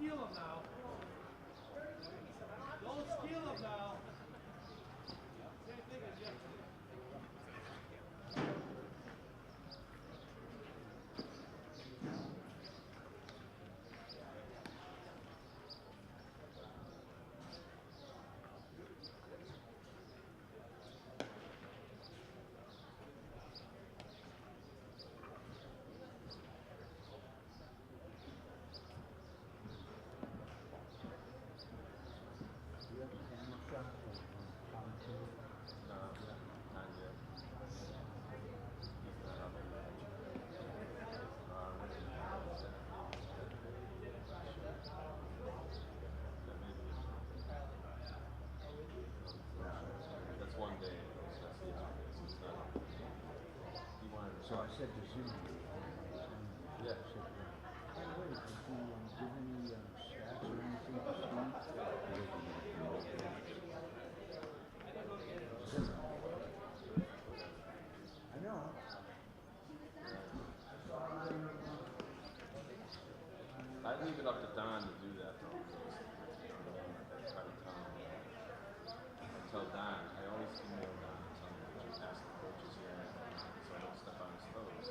steal them now. Don't steal them now. Same thing as yesterday. One day, so I said to Zimmy, yeah. By the way, did you give any stats or anything to Steve? I know. I leave it up to Don to do that though. Try to tell Don. I always email Don and tell him that you ask the coaches here so I don't step on his toes.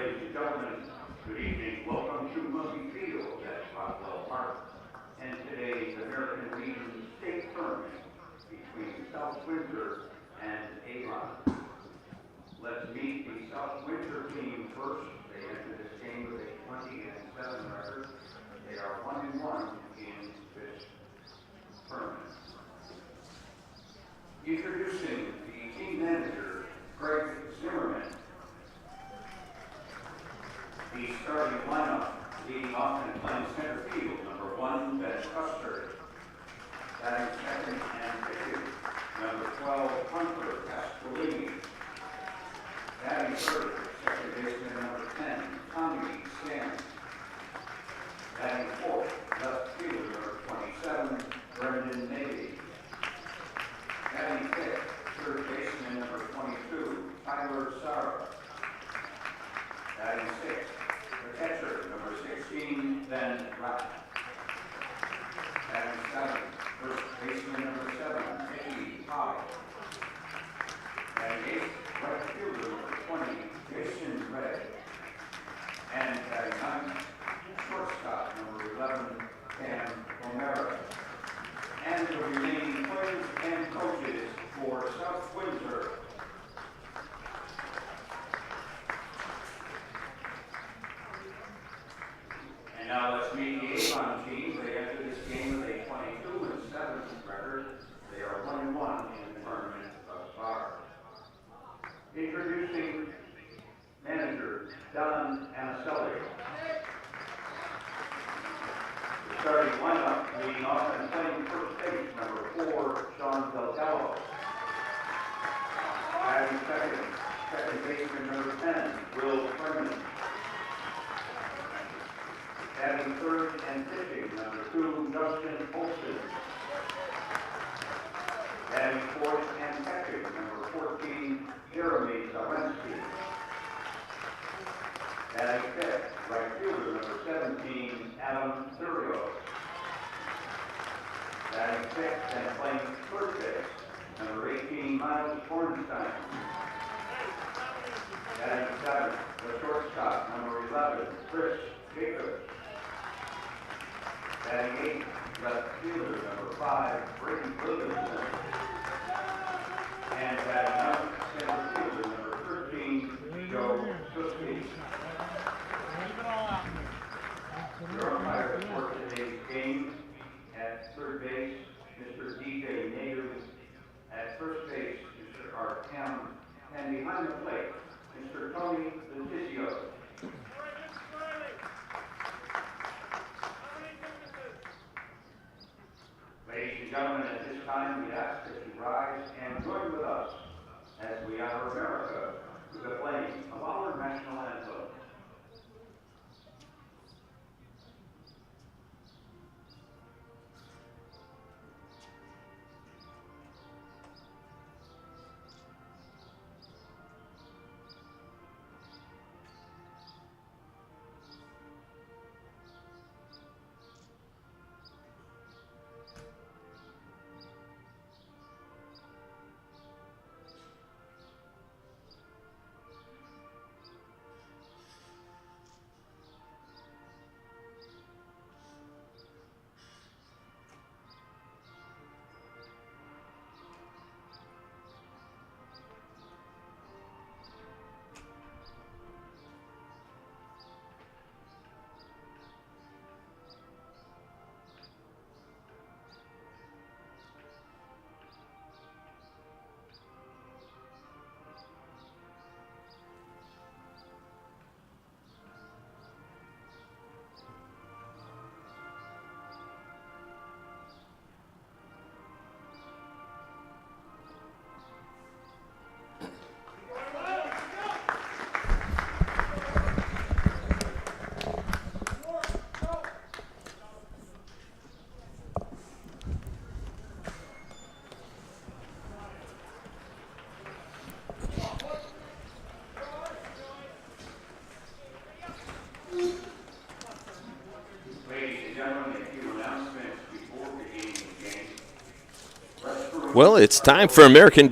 Ladies and gentlemen, good evening. Welcome to Murphy Field at Rockwell Park and today's American Legion State Tournament between South Windsor and Avon. Let's meet the South Windsor team first. They enter this game with a 20-7 record. They are 1-1 in this tournament. Introducing the team manager, Greg Zimmerman. The starting lineup, leading off and playing center field, number 1, Ben Custer. Batting second and pitching, number 12, Hunter Pasqualini. Batting third, second baseman, number 10, Tommy Stan. Batting fourth, left fielder, number 27, Brendan Navy. Batting fifth, third baseman, number 22, Tyler Sarah. Batting sixth, the catcher, number 16, Ben Rapp. Batting seventh, first baseman, number 7, Mickey High. Batting eighth, right fielder, number 20, Jason Ray. And batting ninth, shortstop, number 11, Cam O'Mara. And the remaining players and coaches for South Windsor. And now let's meet the Avon team. They enter this game with a 22-7 record. They are 1-1 in the tournament thus far. Introducing manager Don Anaselli. The starting lineup, leading off and playing first base, number 4, Sean Delgado. Batting second baseman, number 10, Will Freeman. Batting third and pitching, number 2, Justin Olson. Batting fourth and catching, number 14, Jeremy Zawinski. Batting fifth, right fielder, number 17, Adam Thurio. Batting sixth and playing third base, number 18, Miles Hornstein. Batting seventh, the shortstop, number 11, Chris Jacobs. Batting eighth, left fielder, number 5, Brady Williamson. And batting ninth, center fielder, number 13, Joe Suski. Your umpire for today's game at third base, Mr. DJ Nader. At first base, Mr. Art Ham. And behind the plate, Mr. Tony Leticio. Ladies and gentlemen, at this time we ask that you rise and join with us as we honor America with the playing of our national anthem. Well, it's time for American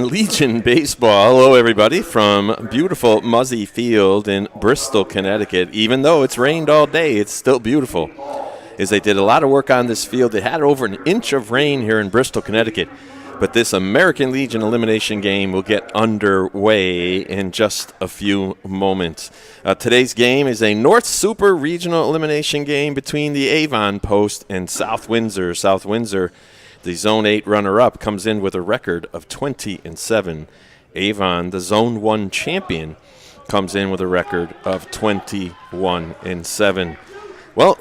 Legion baseball. Hello, everybody, from beautiful Muzzy Field in Bristol, Connecticut. Even though it's rained all day, it's still beautiful. As they did a lot of work on this field, they had over an inch of rain here in Bristol, Connecticut. But this American Legion elimination game will get underway in just a few moments. Today's game is a North Super Regional elimination game between the Avon Post and South Windsor. South Windsor, the Zone 8 runner-up, comes in with a record of 20-7. Avon, the Zone 1 champion, comes in with a record of 21-7. Well,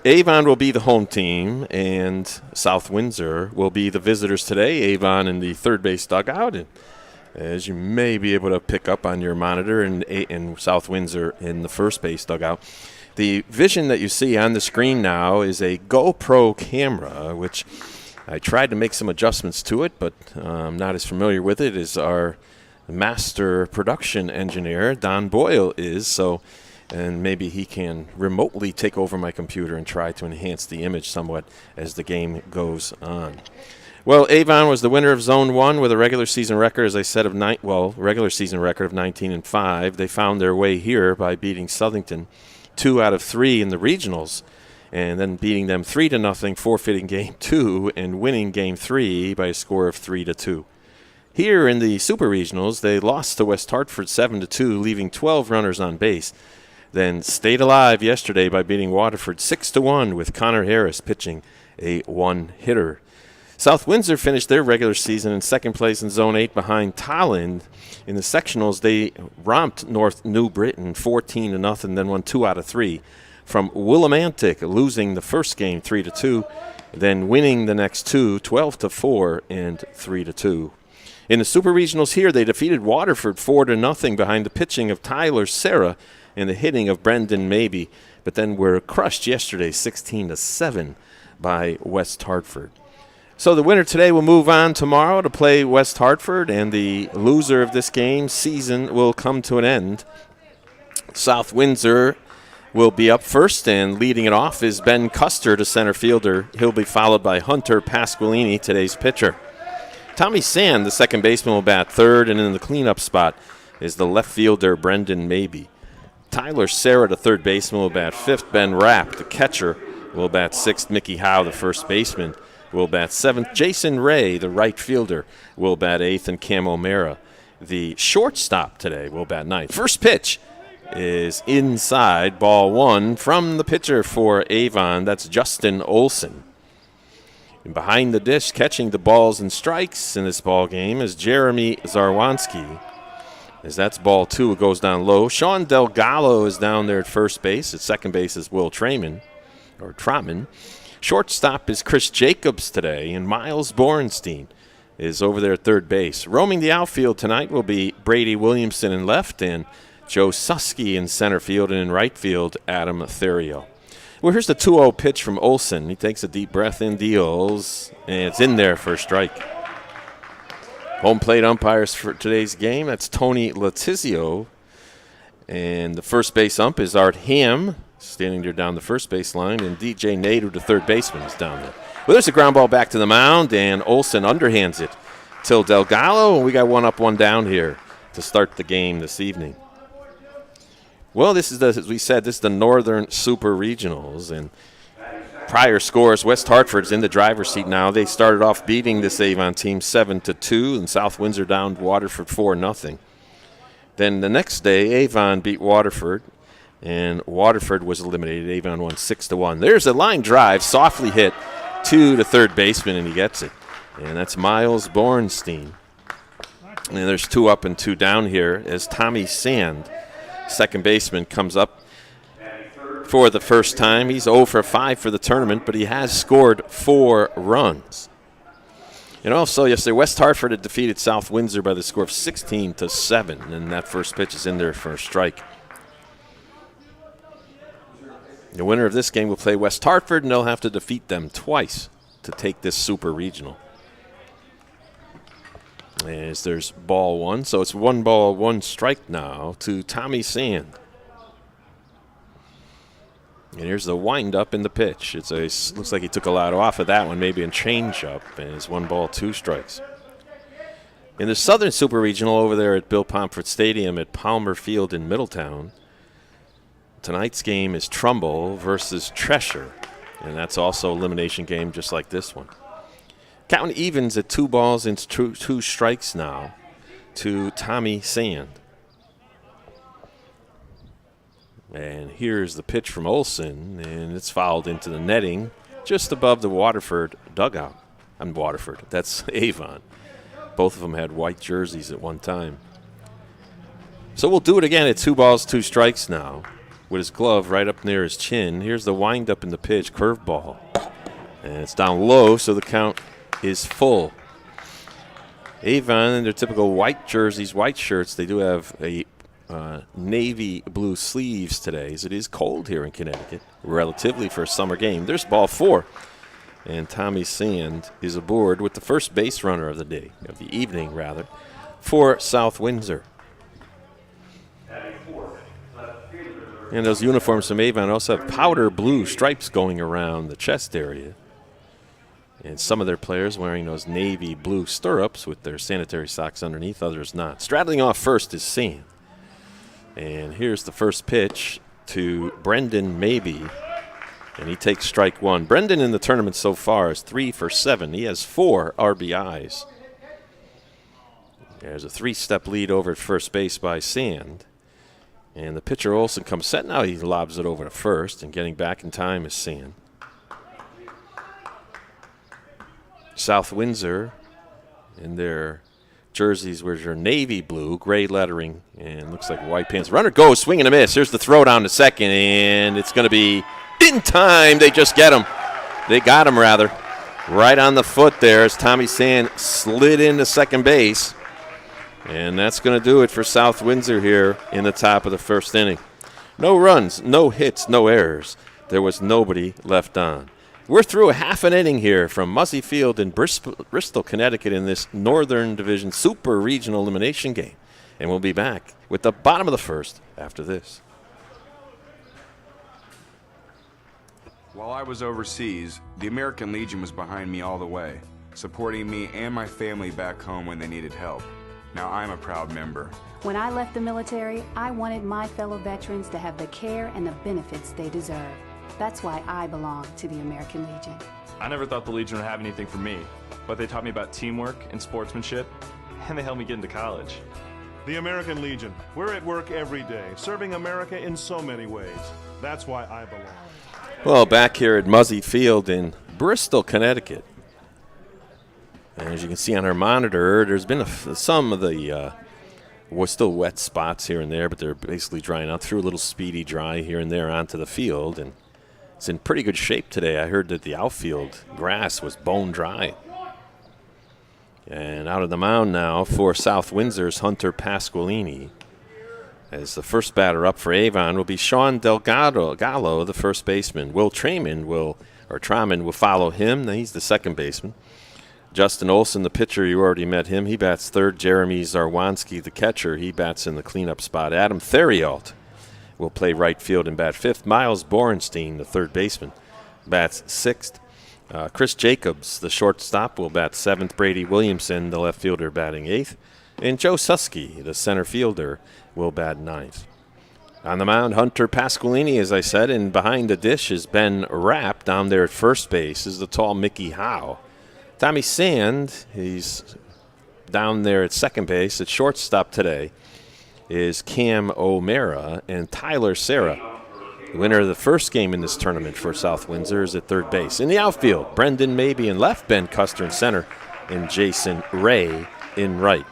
Avon will be the home team, and South Windsor will be the visitors today. Avon in the third base dugout, and as you may be able to pick up on your monitor, and South Windsor in the first base dugout. The vision that you see on the screen now is a GoPro camera, which I tried to make some adjustments to it, but I'm not as familiar with it as our master production engineer, Don Boyle, is. And maybe he can remotely take over my computer and try to enhance the image somewhat as the game goes on. Well, Avon was the winner of Zone 1 with a regular season record, as I said, regular season record of 19-5. They found their way here by beating Southington 2 out of 3 in the regionals, and then beating them 3-0, forfeiting Game 2, and winning Game 3 by a score of 3-2. Here in the Super Regionals, they lost to West Hartford 7-2, leaving 12 runners on base. Then stayed alive yesterday by beating Waterford 6-1 with Connor Harris pitching a one-hitter. South Windsor finished their regular season in second place in Zone 8 behind Tolland. In the sectionals, they romped North New Britain 14-0, then won 2 out of 3 from Willimantic, losing the first game 3-2, then winning the next two 12-4 and 3-2. In the Super Regionals here, they defeated Waterford 4-0 behind the pitching of Tyler Serra and the hitting of Brendan Mabey, but then were crushed yesterday 16-7 by West Hartford. So the winner today will move on tomorrow to play West Hartford, and the loser of this game season will come to an end. South Windsor will be up first, and leading it off is Ben Custer, the center fielder. He'll be followed by Hunter Pasqualini, today's pitcher. Tommy Sand, the second baseman, will bat third, and in the cleanup spot is the left fielder Brendan Mabey. Tyler Serra, the third baseman, will bat fifth. Ben Rapp, the catcher, will bat sixth. Mickey Howe, the first baseman, will bat seventh. Jason Ray, the right fielder, will bat eighth. And Cam O'Mara, the shortstop today, will bat ninth. First pitch is inside, ball one, from the pitcher for Avon. That's Justin Olson. And behind the dish, catching the balls and strikes in this ball game, is Jeremy Zarwanski. As that's ball two, it goes down low. Sean Delgado is down there at first base. At second base is Will Trotman. Shortstop is Chris Jacobs today, and Miles Borenstein is over there at third base. Roaming the outfield tonight will be Brady Williamson in left and Joe Susky in center field, and in right field, Adam Theriot. Well, here's the 2-0 pitch from Olson. He takes a deep breath in, deals, and it's in there for a strike. Home plate umpires for today's game, that's Tony Letizio. And the first base ump is Art Ham, standing there down the first base line, and DJ Nader, the third baseman, is down there. Well, there's a ground ball back to the mound, and Olson underhands it till Delgado, and we got one up, one down here to start the game this evening. Well, this is, as we said, this is the Northern Super Regionals, and prior scores, West Hartford's in the driver's seat now. They started off beating this Avon team 7-2, and South Windsor downed Waterford 4-0. Then the next day, Avon beat Waterford, and Waterford was eliminated. Avon won 6-1. There's a line drive, softly hit to the third baseman, and he gets it. And that's Miles Borenstein. And there's 2 up and 2 down here as Tommy Sand, second baseman, comes up for the first time. He's 0 for 5 for the tournament, but he has scored 4 runs. And also yesterday, West Hartford had defeated South Windsor by the score of 16-7, and that first pitch is in there for a strike. The winner of this game will play West Hartford, and they'll have to defeat them twice to take this Super Regional. As there's ball one, so it's 1 ball, 1 strike now to Tommy Sand. And here's the wind-up in the pitch. Looks like he took a lot off of that one, maybe a change-up, and it's 1 ball, 2 strikes. In the Southern Super Regional over there at Bill Pomfret Stadium at Palmer Field in Middletown, tonight's game is Trumbull versus Cheshire, and that's also elimination game just like this one. Counting evens at 2 balls and 2 strikes now to Tommy Sand. And here's the pitch from Olson, and it's fouled into the netting just above the Waterford dugout. Waterford, that's Avon. Both of them had white jerseys at one time. So we'll do it again at 2 balls, 2 strikes now with his glove right up near his chin. Here's the windup in the pitch, curveball. And it's down low, so the count is full. Avon in their typical white jerseys, white shirts, they do have a navy blue sleeves today, as it is cold here in Connecticut, relatively for a summer game. There's ball 4. And Tommy Sand is aboard with the first base runner of the day, of the evening rather, for South Windsor. And those uniforms from Avon also have powder blue stripes going around the chest area. And some of their players wearing those navy blue stirrups with their sanitary socks underneath, others not. Straddling off first is Sand. And here's the first pitch to Brendan Mabey. And he takes strike 1. Brendan in the tournament so far is 3 for 7. He has 4 RBIs. There's a 3-step lead over at first base by Sand. And the pitcher Olson comes set. Now he lobs it over to first, and getting back in time is Sand. South Windsor in their jerseys, which are navy blue, gray lettering, and looks like white pants. Runner goes, swing and a miss. Here's the throw down to second, and it's going to be in time. They just get him. They got him, rather. Right on the foot there as Tommy Sand slid into second base. And that's going to do it for South Windsor here in the top of the first inning. No runs, no hits, no errors. There was nobody left on. We're through a half an inning here from Mussey Field in Bristol, Connecticut in this Northern Division Super Regional Elimination game. And we'll be back with the bottom of the first after this. While I was overseas, the American Legion was behind me all the way, supporting me and my family back home when they needed help. Now I'm a proud member. When I left the military, I wanted my fellow veterans to have the care and the benefits they deserve. That's why I belong to the American Legion. I never thought the Legion would have anything for me, but they taught me about teamwork and sportsmanship, and they helped me get into college. The American Legion. We're at work every day, serving America in so many ways. That's why I belong. Well, back here at Mussey Field in Bristol, Connecticut. And as you can see on our monitor, there's been some of the still wet spots here and there, but they're basically drying out. Through a little speedy dry here and there onto the field, and it's in pretty good shape today. I heard that the outfield grass was bone dry. And out of the mound now for South Windsor's Hunter Pasqualini. As the first batter up for Avon will be Sean Gallo, the first baseman. Will Trayman will follow him. He's the second baseman. Justin Olson, the pitcher, you already met him. He bats third. Jeremy Zarwanski, the catcher, he bats in the cleanup spot. Adam Theriault will play right field and bat fifth. Miles Borenstein, the third baseman, bats sixth. Chris Jacobs, the shortstop, will bat seventh. Brady Williamson, the left fielder, batting eighth. And Joe Susky, the center fielder, will bat ninth. On the mound, Hunter Pasqualini, as I said, and behind the dish is Ben Rapp. Down there at first base is the tall Mickey Howe. Tommy Sand, he's down there at second base. At shortstop today is Cam O'Mara, and Tyler Serra, the winner of the first game in this tournament for South Windsor, is at third base. In the outfield, Brendan Mabey in left, Ben Custer in center, and Jason Ray in right.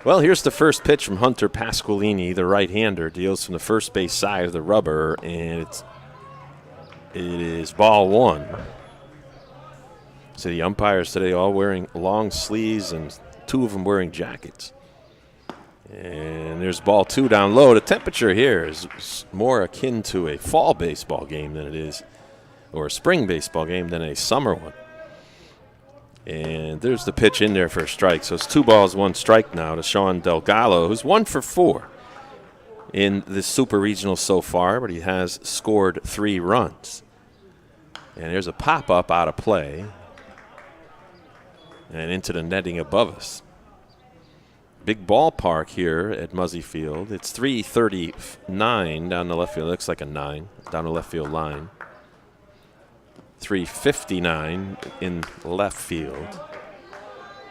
Well, here's the first pitch from Hunter Pasqualini, the right-hander, deals from the first base side of the rubber, and it is ball one. So the umpires today all wearing long sleeves and two of them wearing jackets. And there's ball two down low. The temperature here is more akin to a fall baseball game than it is, or a spring baseball game than a summer one. And there's the pitch in there for a strike. So it's 2 balls, 1 strike now to Sean Delgado, who's 1 for 4. in the Super Regional so far, but he has scored 3 runs. And there's a pop-up out of play and into the netting above us. Big ballpark here at Muzzy Field. It's 339 down the left field. It looks like a 9 down the left field line. 359 in left field.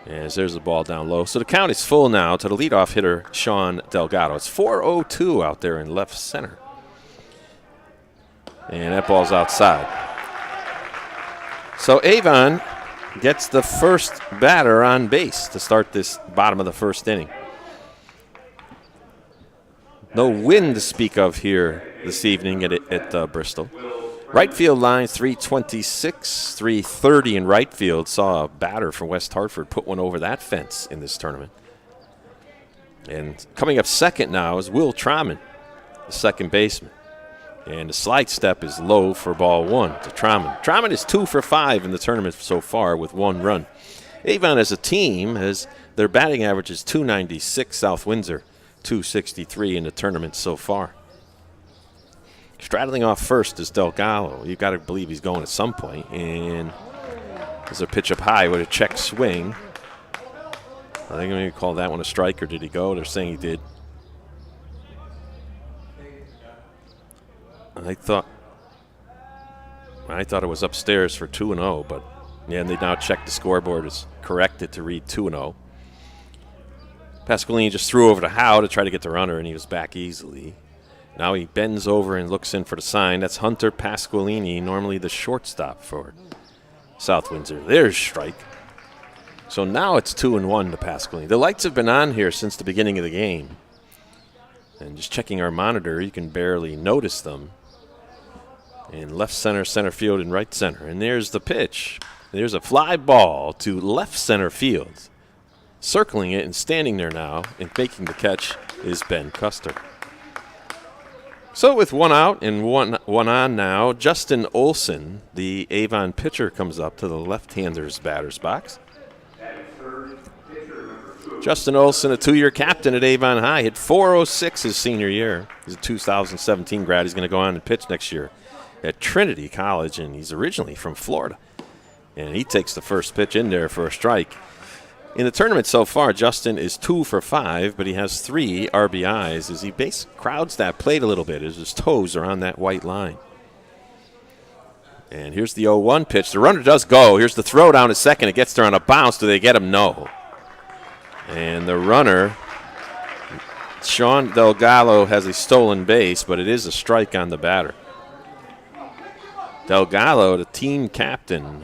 As there's the ball down low. So the count is full now to the leadoff hitter, Sean Delgado. It's 4-0-2 out there in left center. And that ball's outside. So Avon gets the first batter on base to start this bottom of the first inning. No wind to speak of here this evening at Bristol. Right field line 326, 330 in right field. Saw a batter from West Hartford put one over that fence in this tournament. And coming up second now is Will Trauman, the second baseman. And the slide step is low for ball 1 to Trauman. Trauman is 2 for 5 in the tournament so far with 1 run. Avon as a team, their batting average is .296. South Windsor, .263 in the tournament so far. Straddling off first is Delgado. You've got to believe he's going at some point. And there's a pitch up high with a check swing. I think I'm going to call that one a strike, or did he go? They're saying he did. I thought it was upstairs for 2-0, but yeah, and they now check the scoreboard. It's corrected to read 2-0. Pasqualini just threw over to Howe to try to get the runner, and he was back easily. Now he bends over and looks in for the sign. That's Hunter Pasqualini, normally the shortstop for South Windsor. There's strike. So now it's 2-1 to Pasqualini. The lights have been on here since the beginning of the game. And just checking our monitor, you can barely notice them. In left center, center field, and right center. And there's the pitch. There's a fly ball to left center field. Circling it and standing there now and making the catch is Ben Custer. So with 1 out and one on now, Justin Olson, the Avon pitcher, comes up to the left-hander's batter's box. Justin Olson, a 2-year captain at Avon High, hit .406 his senior year. He's a 2017 grad. He's going to go on and pitch next year at Trinity College, and he's originally from Florida. And he takes the first pitch in there for a strike. In the tournament so far, Justin is 2 for 5, but he has 3 RBIs as he crowds that plate a little bit as his toes are on that white line. And here's the 0-1 pitch. The runner does go. Here's the throw down at second. It gets there on a bounce. Do they get him? No. And the runner, Sean Delgado, has a stolen base, but it is a strike on the batter. Delgado, the team captain.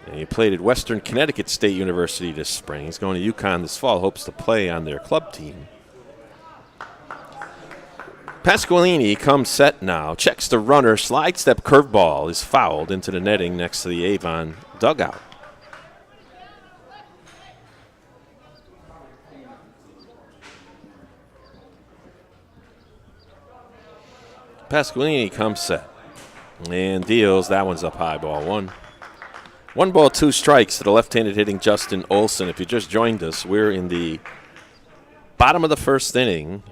And he played at Western Connecticut State University this spring. He's going to UConn this fall, hopes to play on their club team. Pasqualini comes set now, checks the runner, slide step curveball is fouled into the netting next to the Avon dugout. Pasqualini comes set and deals. That one's up high, ball 1. 1 ball, 2 strikes to the left-handed hitting Justin Olson. If you just joined us, we're in the bottom of the first inning.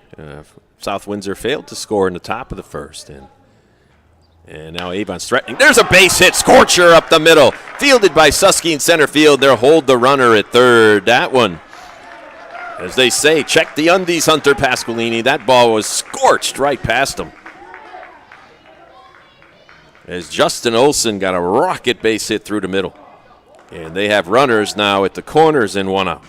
South Windsor failed to score in the top of the first. And now Avon's threatening. There's a base hit, scorcher up the middle. Fielded by Susky in center field. They'll hold the runner at third. That one, as they say, check the undies, Hunter Pasqualini. That ball was scorched right past him. As Justin Olson got a rocket base hit through the middle. And they have runners now at the corners and 1 out.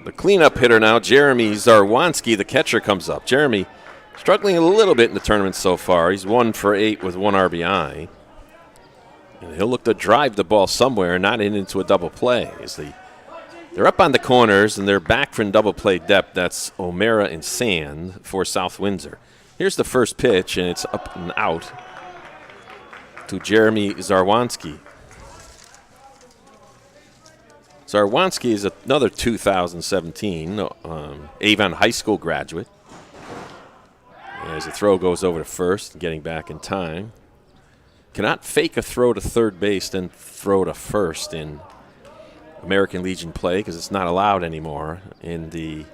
The cleanup hitter now, Jeremy Zarwanski, the catcher, comes up. Jeremy struggling a little bit in the tournament so far. He's 1 for 8 with 1 RBI. And he'll look to drive the ball somewhere, not into a double play. They're up on the corners, and they're back from double play depth. That's O'Mara and Sand for South Windsor. Here's the first pitch, and it's up and out to Jeremy Zarwanski. Zarwanski is another 2017 Avon High School graduate. As the throw goes over to first, getting back in time. Cannot fake a throw to third base, then throw to first in American Legion play because it's not allowed anymore in the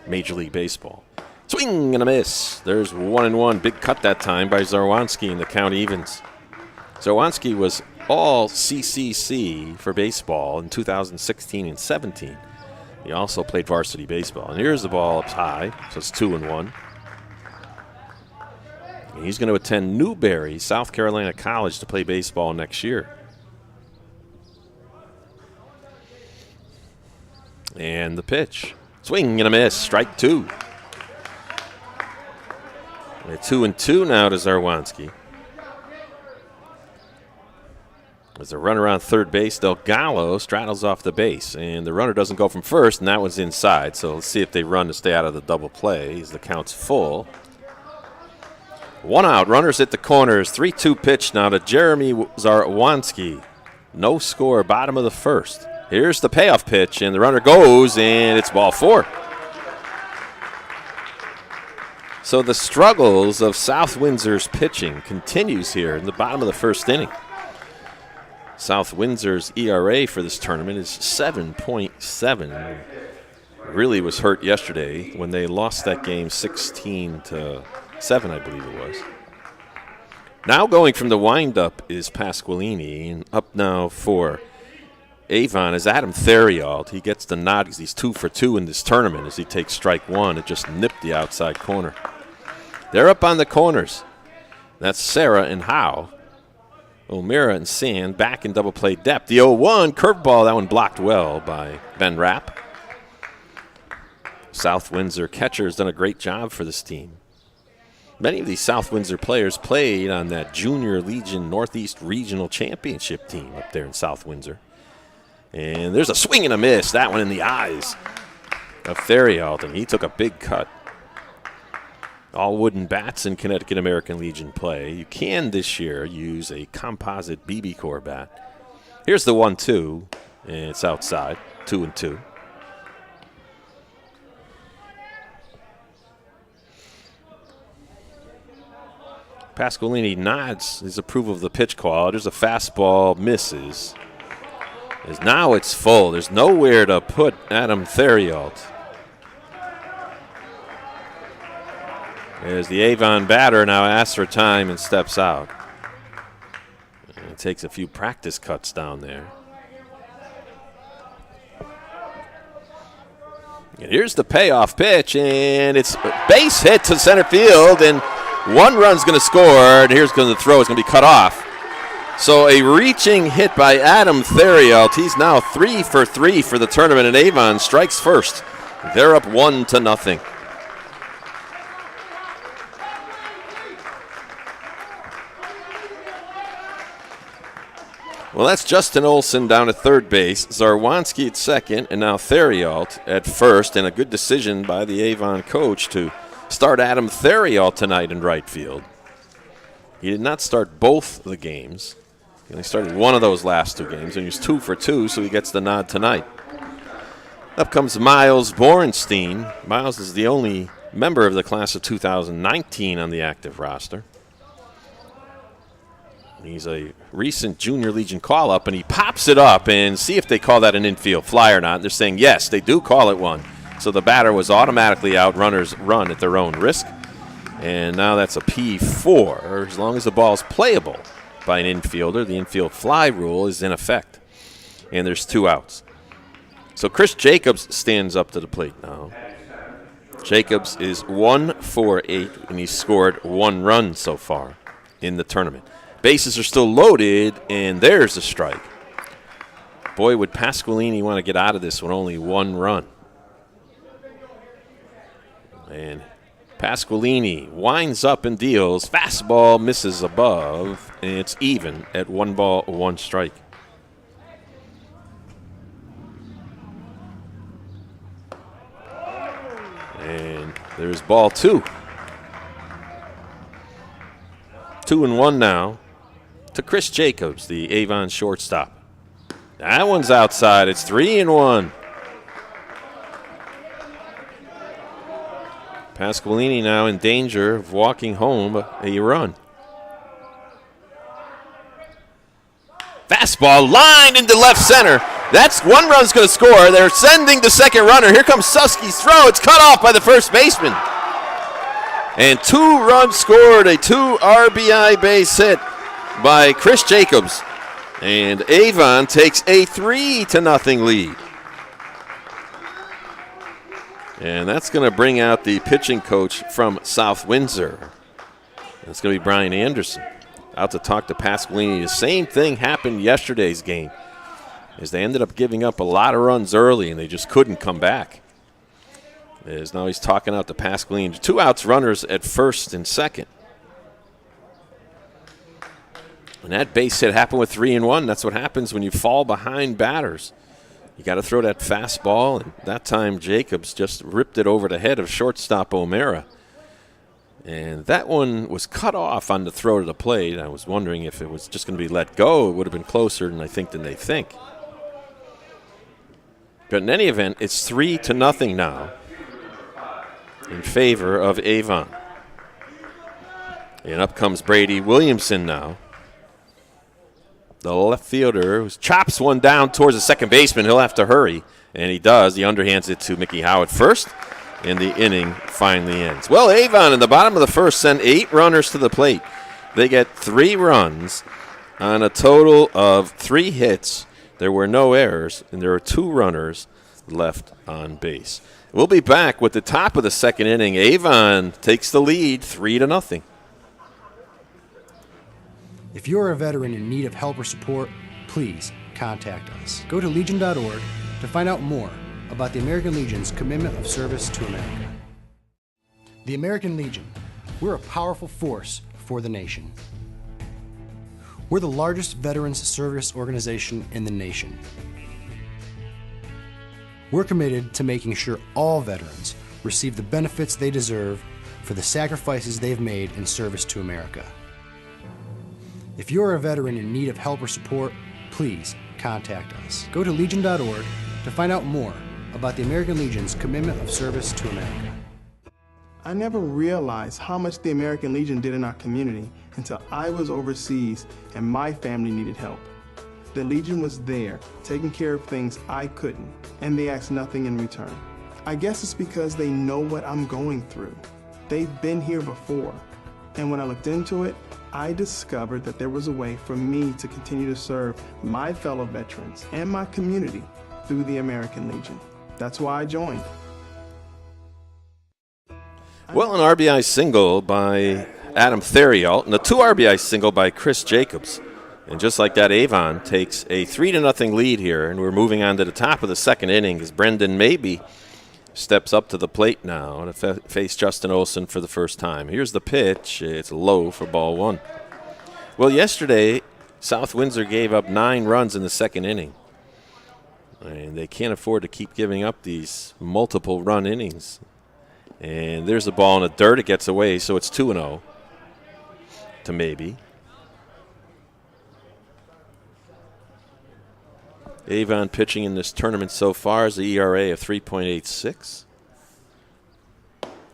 Major League Baseball. Swing and a miss. There's 1-1. Big cut that time by Zarwanski in the count evens. Zarwanski was all CCC for baseball in 2016 and 17. He also played varsity baseball. And here's the ball up high, so it's 2-1. And he's going to attend Newberry, South Carolina College to play baseball next year. And the pitch. Swing and a miss. Strike 2. We're 2-2 now to Zarwanski. As a runner on third base, Delgado straddles off the base. And the runner doesn't go from first, and that one's inside. So let's see if they run to stay out of the double play as the count's full. 1 out. Runners at the corners. 3-2 pitch now to Jeremy Zarwanski. No score, bottom of the first. Here's the payoff pitch, and the runner goes, and it's ball 4. So the struggles of South Windsor's pitching continues here in the bottom of the first inning. South Windsor's ERA for this tournament is 7.7. Really was hurt yesterday when they lost that game 16-7, I believe it was. Now going from the windup is Pasqualini, and up now for Avon is Adam Theriault. He gets the nod because he's 2 for 2 in this tournament as he takes strike 1. It just nipped the outside corner. They're up on the corners. That's Sarah and Howe. O'Meara and Sand back in double play depth. The 0-1 curveball, that one blocked well by Ben Rapp. South Windsor catcher has done a great job for this team. Many of these South Windsor players played on that Junior Legion Northeast Regional Championship team up there in South Windsor. And there's a swing and a miss. That one in the eyes of Theriault, and he took a big cut. All wooden bats in Connecticut American Legion play. You can this year use a composite BB Core bat. Here's the 1-2, and it's outside, 2-2. Pasqualini nods his approval of the pitch call. There's a fastball, misses. As now it's full. There's nowhere to put Adam Theriault. As the Avon batter now asks for time and steps out. And it takes a few practice cuts down there. And here's the payoff pitch, and it's a base hit to center field, and 1 run's going to score, and here's going to throw. It's going to be cut off. So a reaching hit by Adam Theriault. He's now 3 for 3 for the tournament, and Avon strikes first. They're up 1-0. Well, that's Justin Olson down at third base, Zarwanski at second, and now Theriault at first, and a good decision by the Avon coach to start Adam Theriault tonight in right field. He did not start both the games. He only started one of those last 2 games, and he was 2 for 2, so he gets the nod tonight. Up comes Miles Borenstein. Miles is the only member of the class of 2019 on the active roster. He's a recent Junior Legion call-up, and he pops it up, and see if they call that an infield fly or not. They're saying, yes, they do call it one. So the batter was automatically out. Runners run at their own risk. And now that's a P4, as long as the ball's playable by an infielder. The infield fly rule is in effect. And there's 2 outs. So Chris Jacobs stands up to the plate now. Jacobs is 1 for 8, and he's scored 1 run so far in the tournament. Bases are still loaded, and there's a strike. Boy, would Pasqualini want to get out of this with only 1 run. And Pasqualini winds up and deals. Fastball misses above, and it's even at 1 ball, 1 strike. And there's ball 2. 2-1 now to Chris Jacobs, the Avon shortstop. That one's outside. It's 3-1. Pasqualini now in danger of walking home a run. Fastball lined into left center. That's one run's going to score. They're sending the second runner. Here comes Susky's throw. It's cut off by the first baseman. And 2 runs scored, a 2 RBI base hit by Chris Jacobs. And Avon takes a 3-0 lead. And that's going to bring out the pitching coach from South Windsor. It's going to be Brian Anderson out to talk to Pasqualini. The same thing happened yesterday's game, as they ended up giving up a lot of runs early and they just couldn't come back. As now he's talking out to Pasqualini. 2 outs, runners at first and second. And that base hit happened with 3-1. That's what happens when you fall behind batters. You got to throw that fastball, and that time Jacobs just ripped it over the head of shortstop O'Mara. And that one was cut off on the throw to the plate. I was wondering if it was just going to be let go. It would have been closer than they think. But in any event, it's 3-0 now in favor of Avon. And up comes Brady Williamson now. The left fielder who chops one down towards the second baseman. He'll have to hurry, and he does. He underhands it to Mickey Howe at first, and the inning finally ends. Well, Avon in the bottom of the first sent 8 runners to the plate. They get 3 runs on a total of 3 hits. There were no errors, and there are 2 runners left on base. We'll be back with the top of the second inning. Avon takes the lead 3-0. If you're a veteran in need of help or support, please contact us. Go to legion.org to find out more about the American Legion's commitment of service to America. The American Legion, we're a powerful force for the nation. We're the largest veterans service organization in the nation. We're committed to making sure all veterans receive the benefits they deserve for the sacrifices they've made in service to America. If you're a veteran in need of help or support, please contact us. Go to legion.org to find out more about the American Legion's commitment of service to America. I never realized how much the American Legion did in our community until I was overseas and my family needed help. The Legion was there, taking care of things I couldn't, and they asked nothing in return. I guess it's because they know what I'm going through. They've been here before, and when I looked into it, I discovered that there was a way for me to continue to serve my fellow veterans and my community through the American Legion. That's why I joined. Well, an RBI single by Adam Theriault and a 2 RBI single by Chris Jacobs. And just like that, Avon takes a 3-0 lead here, and we're moving on to the top of the second inning as Brendan Mabee steps up to the plate now to face Justin Olson for the first time. Here's the pitch. It's low for ball 1. Well, yesterday, South Windsor gave up 9 runs in the second inning. And they can't afford to keep giving up these multiple run innings. And there's the ball in the dirt. It gets away, so it's 2-0 to Mabee. Avon pitching in this tournament so far is the ERA of 3.86.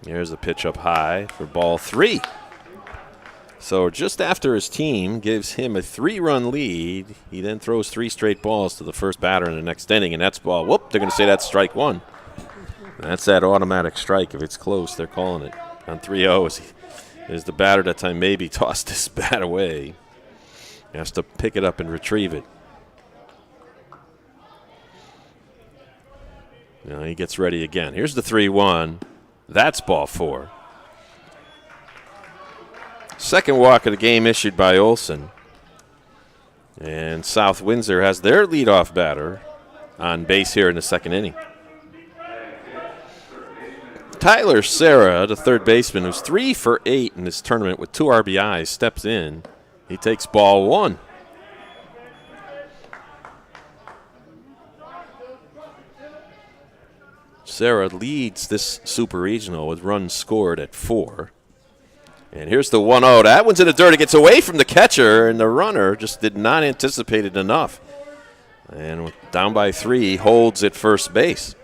Here's a pitch up high for ball 3. So just after his team gives him a 3-run lead, he then throws 3 straight balls to the first batter in the next inning, and that's ball. Whoop, they're going to say that's strike 1. That's that automatic strike. If it's close, they're calling it. On 3-0 is the batter that time maybe tossed this bat away. He has to pick it up and retrieve it. Now he gets ready again. Here's the 3-1. That's ball 4. Second walk of the game issued by Olson. And South Windsor has their leadoff batter on base here in the second inning. Tyler Serra, the third baseman, who's 3 for 8 in this tournament with 2 RBIs, steps in. He takes ball 1. Serra leads this Super Regional with runs scored at 4. And here's the 1-0. That one's in the dirt. It gets away from the catcher, and the runner just did not anticipate it enough. And down by 3, holds at first base.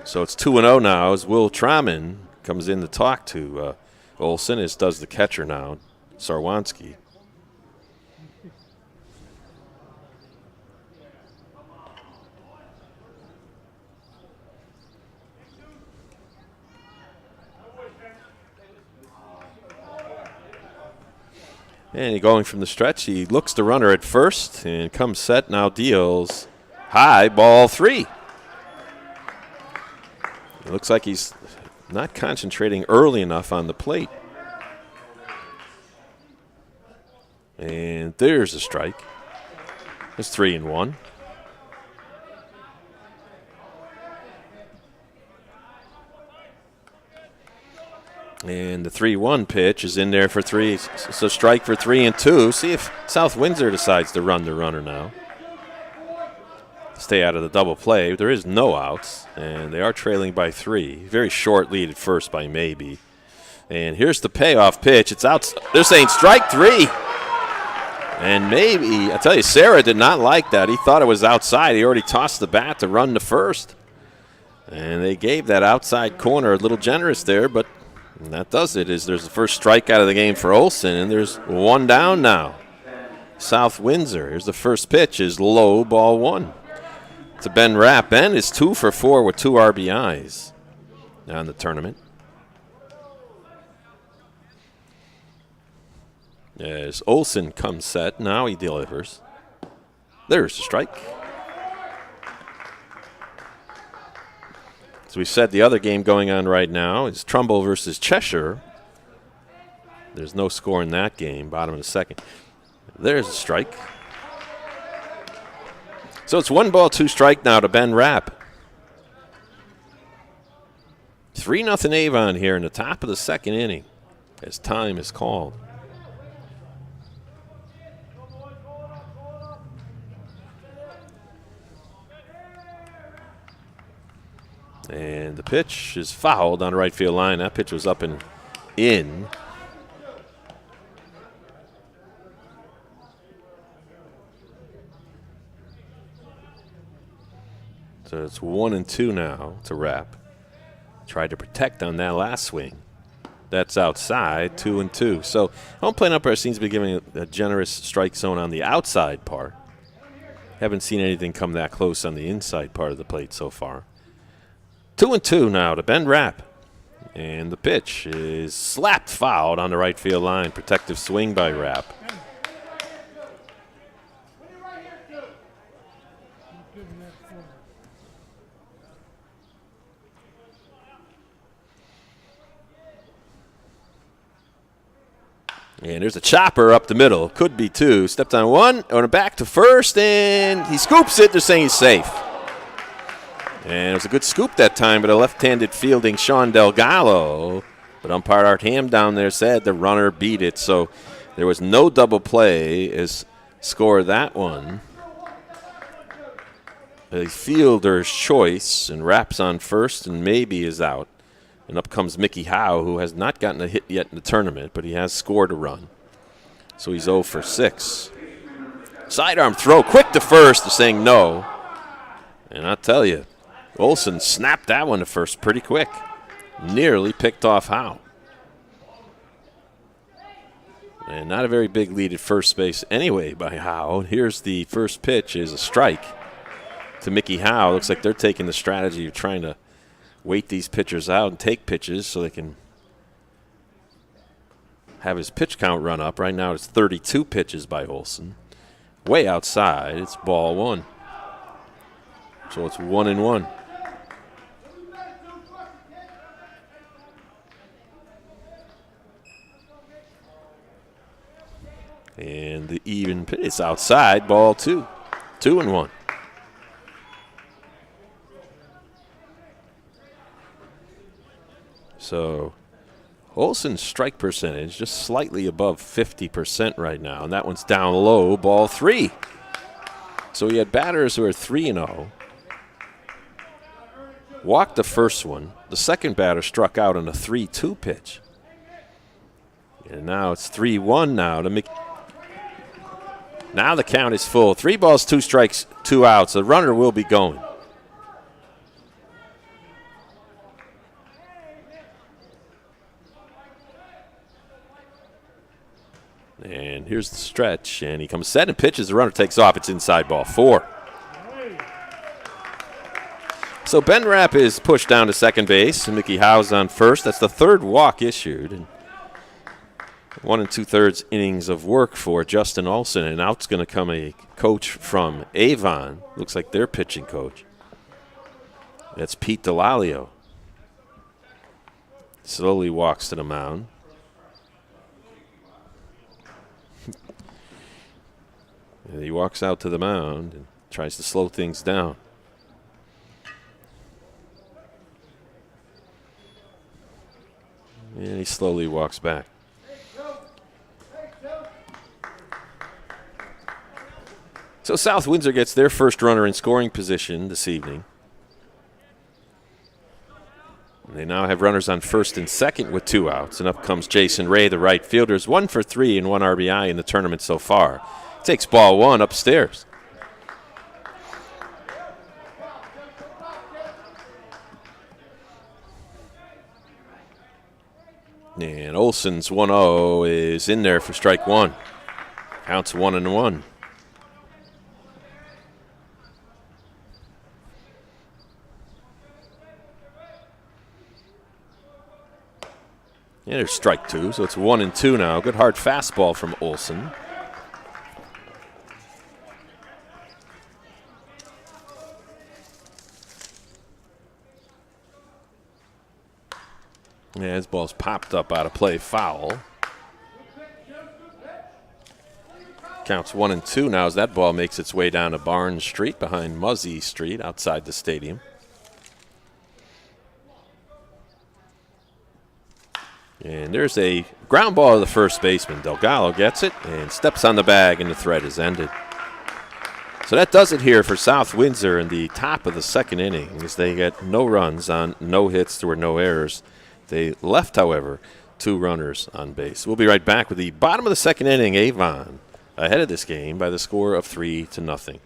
So it's 2-0 now as Will Trauman comes in to talk to Olson, as does the catcher now, And going from the stretch, he looks the runner at first and comes set, now deals high, ball 3. It looks like he's not concentrating early enough on the plate. And there's a strike. It's 3-1. And the 3-1 pitch is in there for 3. So strike for 3-2. See if South Windsor decides to run the runner now. Stay out of the double play. There is no outs, and they are trailing by 3. Very short lead at first by Maybe. And here's the payoff pitch. It's out. They're saying strike 3. And Maybe, I tell you, Sarah did not like that. He thought it was outside. He already tossed the bat to run to first. And they gave that outside corner a little generous there, but that does it. There's the first strikeout of the game for Olson, and there's 1 down now. South Windsor. Here's the first pitch is low, ball 1. To Ben Rapp. Ben is 2 for 4 with 2 RBIs now in the tournament. As Olson comes set, now he delivers. There's the strike. As we said, the other game going on right now is Trumbull versus Cheshire. There's no score in that game, bottom of the second. There's a strike. So it's 1 ball, 2 strike now to Ben Rapp. 3-0 Avon here in the top of the second inning as time is called. And the pitch is fouled on the right field line. That pitch was up and in. So it's 1-2 now to Rapp. Tried to protect on that last swing. That's outside, 2-2. So home plate umpire seems to be giving a generous strike zone on the outside part. Haven't seen anything come that close on the inside part of the plate so far. 2-2 now to Ben Rapp. And the pitch is slapped fouled on the right field line. Protective swing by Rapp. And there's a chopper up the middle. Could be 2. Stepped on 1. On back to first, and he scoops it. They're saying he's safe. And it was a good scoop that time, but a left-handed fielding Sean Delgado. But umpire Art Ham down there said the runner beat it. So there was no double play as score that one. A fielder's choice, and Rapp's on first, and Maybe is out. And up comes Mickey Howe, who has not gotten a hit yet in the tournament, but he has scored a run. So he's 0 for 6. Sidearm throw, quick to first, they're saying no. And I'll tell you, Olson snapped that one to first pretty quick. Nearly picked off Howe. And not a very big lead at first base anyway by Howe. Here's the first pitch is a strike to Mickey Howe. Looks like they're taking the strategy of trying to wait these pitchers out and take pitches so they can have his pitch count run up. Right now it's 32 pitches by Olson. Way outside, it's ball 1. So it's 1-1. And the even pitch is outside, ball 2. 2-1. So Olson's strike percentage just slightly above 50% right now, and that one's down low, ball 3. So he had batters who are 3-0. Walked the first one. The second batter struck out on a 3-2 pitch. And now it's 3-1 now to Mickey. Now the count is full. 3 balls, 2 strikes, 2 outs. The runner will be going. And here's the stretch, and he comes set and pitches. The runner takes off. It's inside, ball 4. So Ben Rapp is pushed down to second base, and Mickey Howe's on first. That's the 3rd walk issued. And 1 2/3 innings of work for Justin Olson, and out's going to come a coach from Avon. Looks like their pitching coach. That's Pete Delalio. Slowly walks to the mound. And he walks out to the mound and tries to slow things down. And he slowly walks back. So South Windsor gets their first runner in scoring position this evening. They now have runners on first and second with 2 outs. And up comes Jason Ray, the right fielder, 1 for 3 and 1 RBI in the tournament so far. Takes ball 1 upstairs. And Olson's 1-0 is in there for strike 1. Counts 1-1. Yeah, there's strike 2, so it's 1-2 now. Good hard fastball from Olson. Yeah, his ball's popped up out of play, foul. Counts 1-2 now as that ball makes its way down to Barnes Street behind Muzzy Street outside the stadium. And there's a ground ball to the first baseman. Delgado gets it and steps on the bag, and the threat is ended. So that does it here for South Windsor in the top of the second inning, as they get no runs on no hits. There were no errors. They left, however, 2 runners on base. We'll be right back with the bottom of the second inning. Avon ahead of this game by the score of 3-0.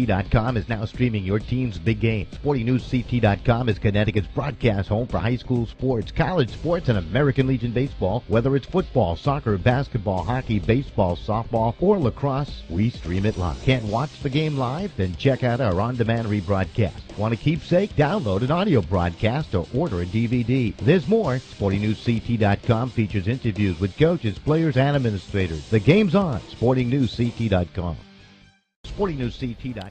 SportingNewsCT.com is now streaming your team's big game. SportingNewsCT.com is Connecticut's broadcast home for high school sports, college sports, and American Legion baseball. Whether it's football, soccer, basketball, hockey, baseball, softball, or lacrosse, we stream it live. Can't watch the game live? Then check out our on-demand rebroadcast. Want a keepsake? Download an audio broadcast or order a DVD. There's more. SportingNewsCT.com features interviews with coaches, players, and administrators. The game's on. SportingNewsCT.com. SportingNewsCT.com.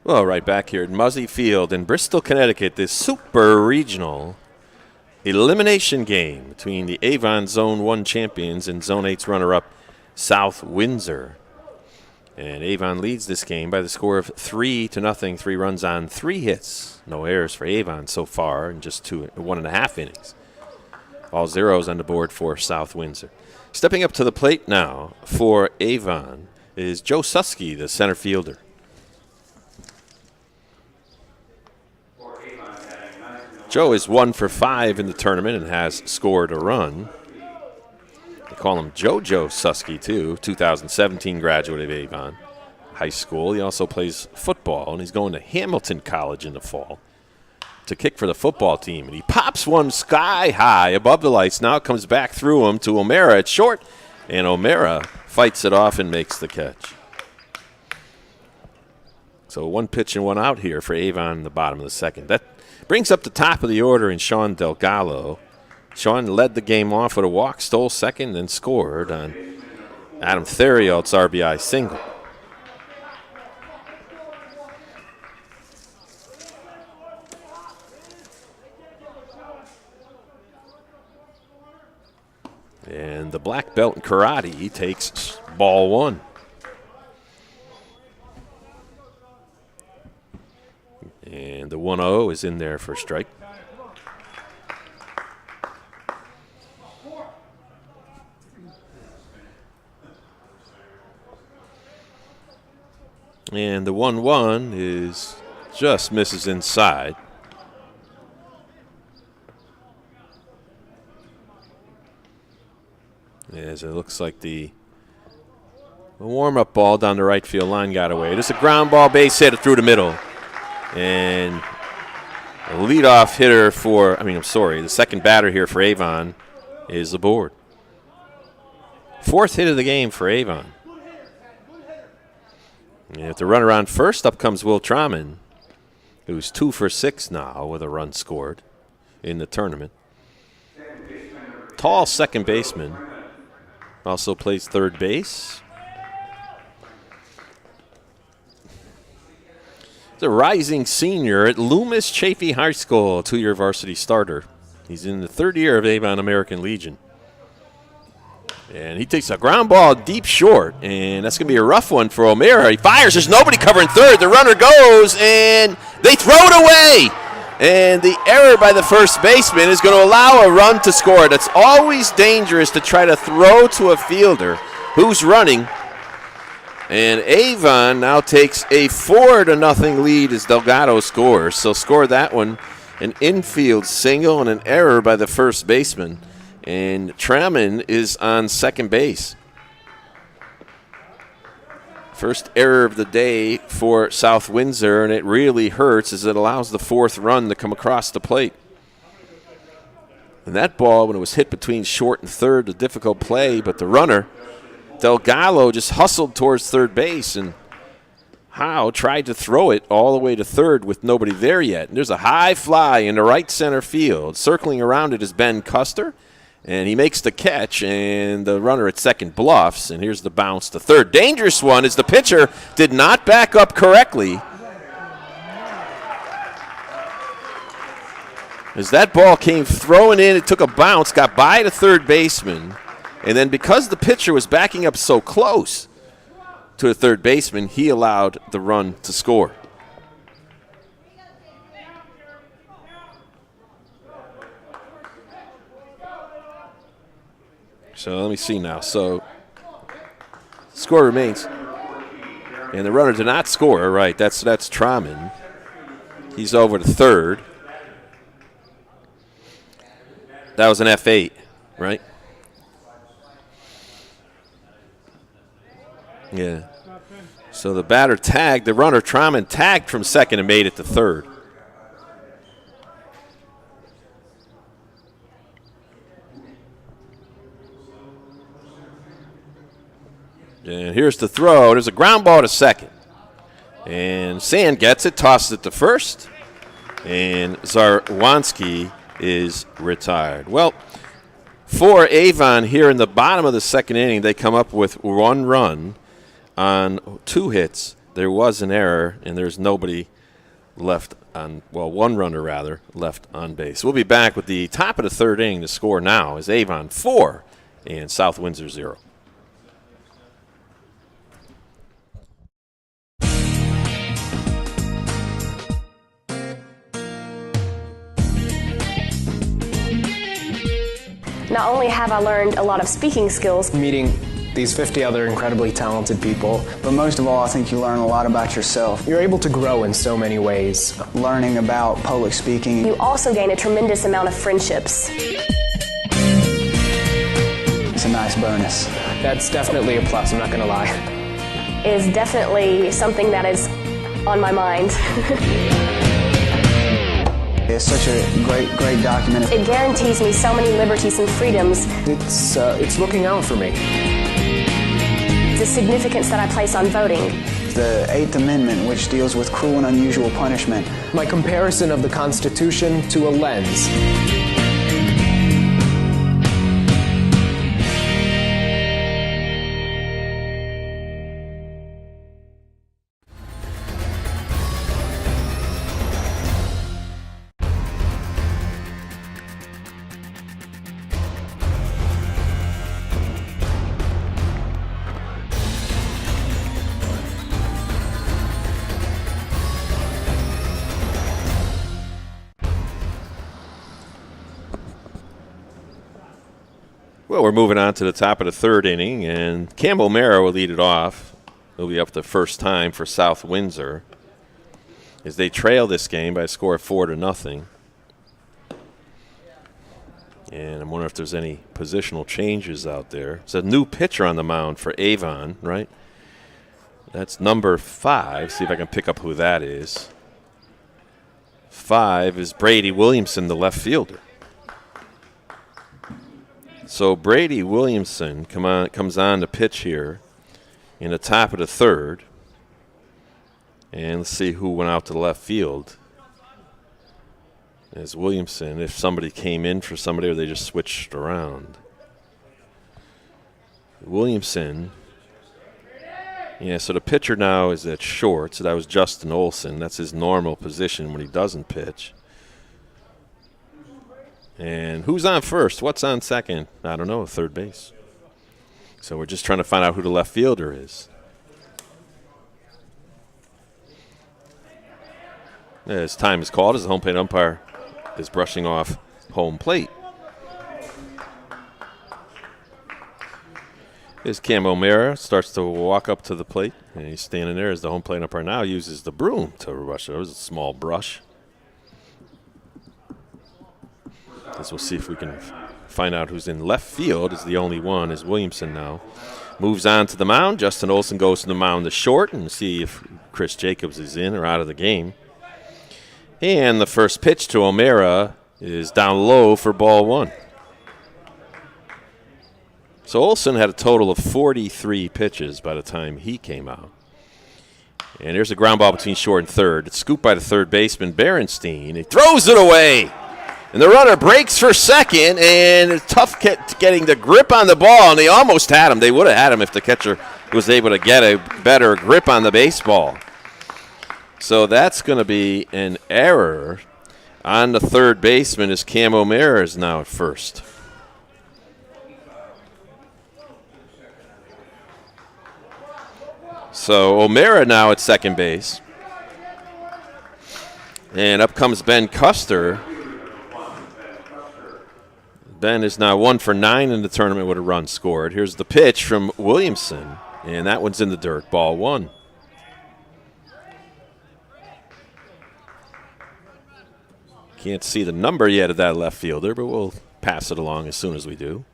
Well, right back here at Muzzy Field in Bristol, Connecticut, this super regional elimination game between the Avon Zone 1 champions and Zone 8's runner-up South Windsor. And Avon leads this game by the score of 3-0, 3 runs on 3 hits. No errors for Avon so far in just 1.5 innings. All zeros on the board for South Windsor. Stepping up to the plate now for Avon is Joe Susky, the center fielder. Joe is 1 for 5 in the tournament and has scored a run. They call him JoJo Susky, too, 2017 graduate of Avon High School. He also plays football, and he's going to Hamilton College in the fall to kick for the football team. And he pops one sky high above the lights. Now it comes back through him to O'Mara at short, and O'Mara fights it off and makes the catch. So 1 pitch and 1 out here for Avon in the bottom of the second. That brings up the top of the order in Sean Delgado. Sean led the game off with a walk, stole second, and scored on Adam Theriault's RBI single. And the black belt in karate takes ball 1. And the 1-0 is in there for a strike. And the 1-1 is just misses inside. as it looks like the warm-up ball down the right field line got away. Just a ground ball, base hit through the middle. And the leadoff hitter the second batter here for Avon is aboard. Fourth hit of the game for Avon. And with the runner on first, up comes Will Trauman, who's 2 for 6 now with a run scored in the tournament. Tall second baseman. Also plays third base. He's a rising senior at Loomis Chaffee High School, a 2-year varsity starter. He's in the 3rd year of Avon American Legion. And he takes a ground ball deep short, and that's going to be a rough one for O'Meara. He fires. There's nobody covering third. The runner goes, and they throw it away. And the error by the first baseman is going to allow a run to score. That's always dangerous to try to throw to a fielder who's running. And Avon now takes a 4-0 lead as Delgado scores. So score that one, an infield single and an error by the first baseman. And Trauman is on second base. First error of the day for South Windsor, and it really hurts as it allows the 4th run to come across the plate. And that ball, when it was hit between short and third, a difficult play, but the runner, Delgado, just hustled towards third base, and Howe tried to throw it all the way to third with nobody there yet. And there's a high fly into right center field. Circling around it is Ben Custer. And he makes the catch, and the runner at second bluffs, and here's the bounce to third. Dangerous one as the pitcher did not back up correctly. As that ball came throwing in, it took a bounce, got by the third baseman, and then because the pitcher was backing up so close to the third baseman, he allowed the run to score. So let me see now. So score remains. And the runner did not score. Right, that's Trauman. He's over to third. That was an F8, right? Yeah. So the batter tagged, the runner Trauman tagged from second and made it to third. And here's the throw. There's a ground ball to second. And Sand gets it, tosses it to first. And Zarwanski is retired. Well, for Avon here in the bottom of the second inning, they come up with 1 run on 2 hits. There was an error, and there's nobody left on, 1 runner rather, left on base. We'll be back with the top of the 3rd inning. The score now is Avon 4 and South Windsor 0. Not only have I learned a lot of speaking skills, meeting these 50 other incredibly talented people, but most of all, I think you learn a lot about yourself. You're able to grow in so many ways. Learning about public speaking. You also gain a tremendous amount of friendships. It's a nice bonus. That's definitely a plus, I'm not going to lie. Is definitely something that is on my mind. It's such a great document. It guarantees me so many liberties and freedoms. It's looking out for me. The significance that I place on voting. The 8th Amendment, which deals with cruel and unusual punishment. My comparison of the Constitution to a lens. Well, we're moving on to the top of the 3rd inning, and Campbell Mara will lead it off. He'll be up the first time for South Windsor as they trail this game by a score of 4-0. And I'm wondering if there's any positional changes out there. It's a new pitcher on the mound for Avon, right? That's number 5. See if I can pick up who that is. 5 is Brady Williamson, the left fielder. So Brady Williamson comes on to pitch here in the top of the 3rd. And let's see who went out to the left field. As Williamson, if somebody came in for somebody or they just switched around. Williamson. Yeah, so the pitcher now is at short. So that was Justin Olson. That's his normal position when he doesn't pitch. And who's on first? What's on second? I don't know, third base. So we're just trying to find out who the left fielder is. As time is called, as the home plate umpire is brushing off home plate. As Cam O'Mara starts to walk up to the plate, and he's standing there as the home plate umpire now uses the broom to brush it. It was a small brush. As we'll see if we can find out who's in left field. Is the only one is Williamson now. Moves on to the mound. Justin Olson goes to the mound to short and see if Chris Jacobs is in or out of the game. And the first pitch to O'Mara is down low for ball 1. So Olson had a total of 43 pitches by the time he came out. And there's a ground ball between short and third. It's scooped by the third baseman, Berenstein. He throws it away. And the runner breaks for second, and it's tough getting the grip on the ball, and they almost had him. They would have had him if the catcher was able to get a better grip on the baseball. So that's going to be an error on the third baseman as Cam O'Mara is now at first. So O'Mara now at second base. And up comes Ben Custer. Ben is now 1 for 9 in the tournament with a run scored. Here's the pitch from Williamson, and that one's in the dirt, ball 1. Can't see the number yet of that left fielder, but we'll pass it along as soon as we do.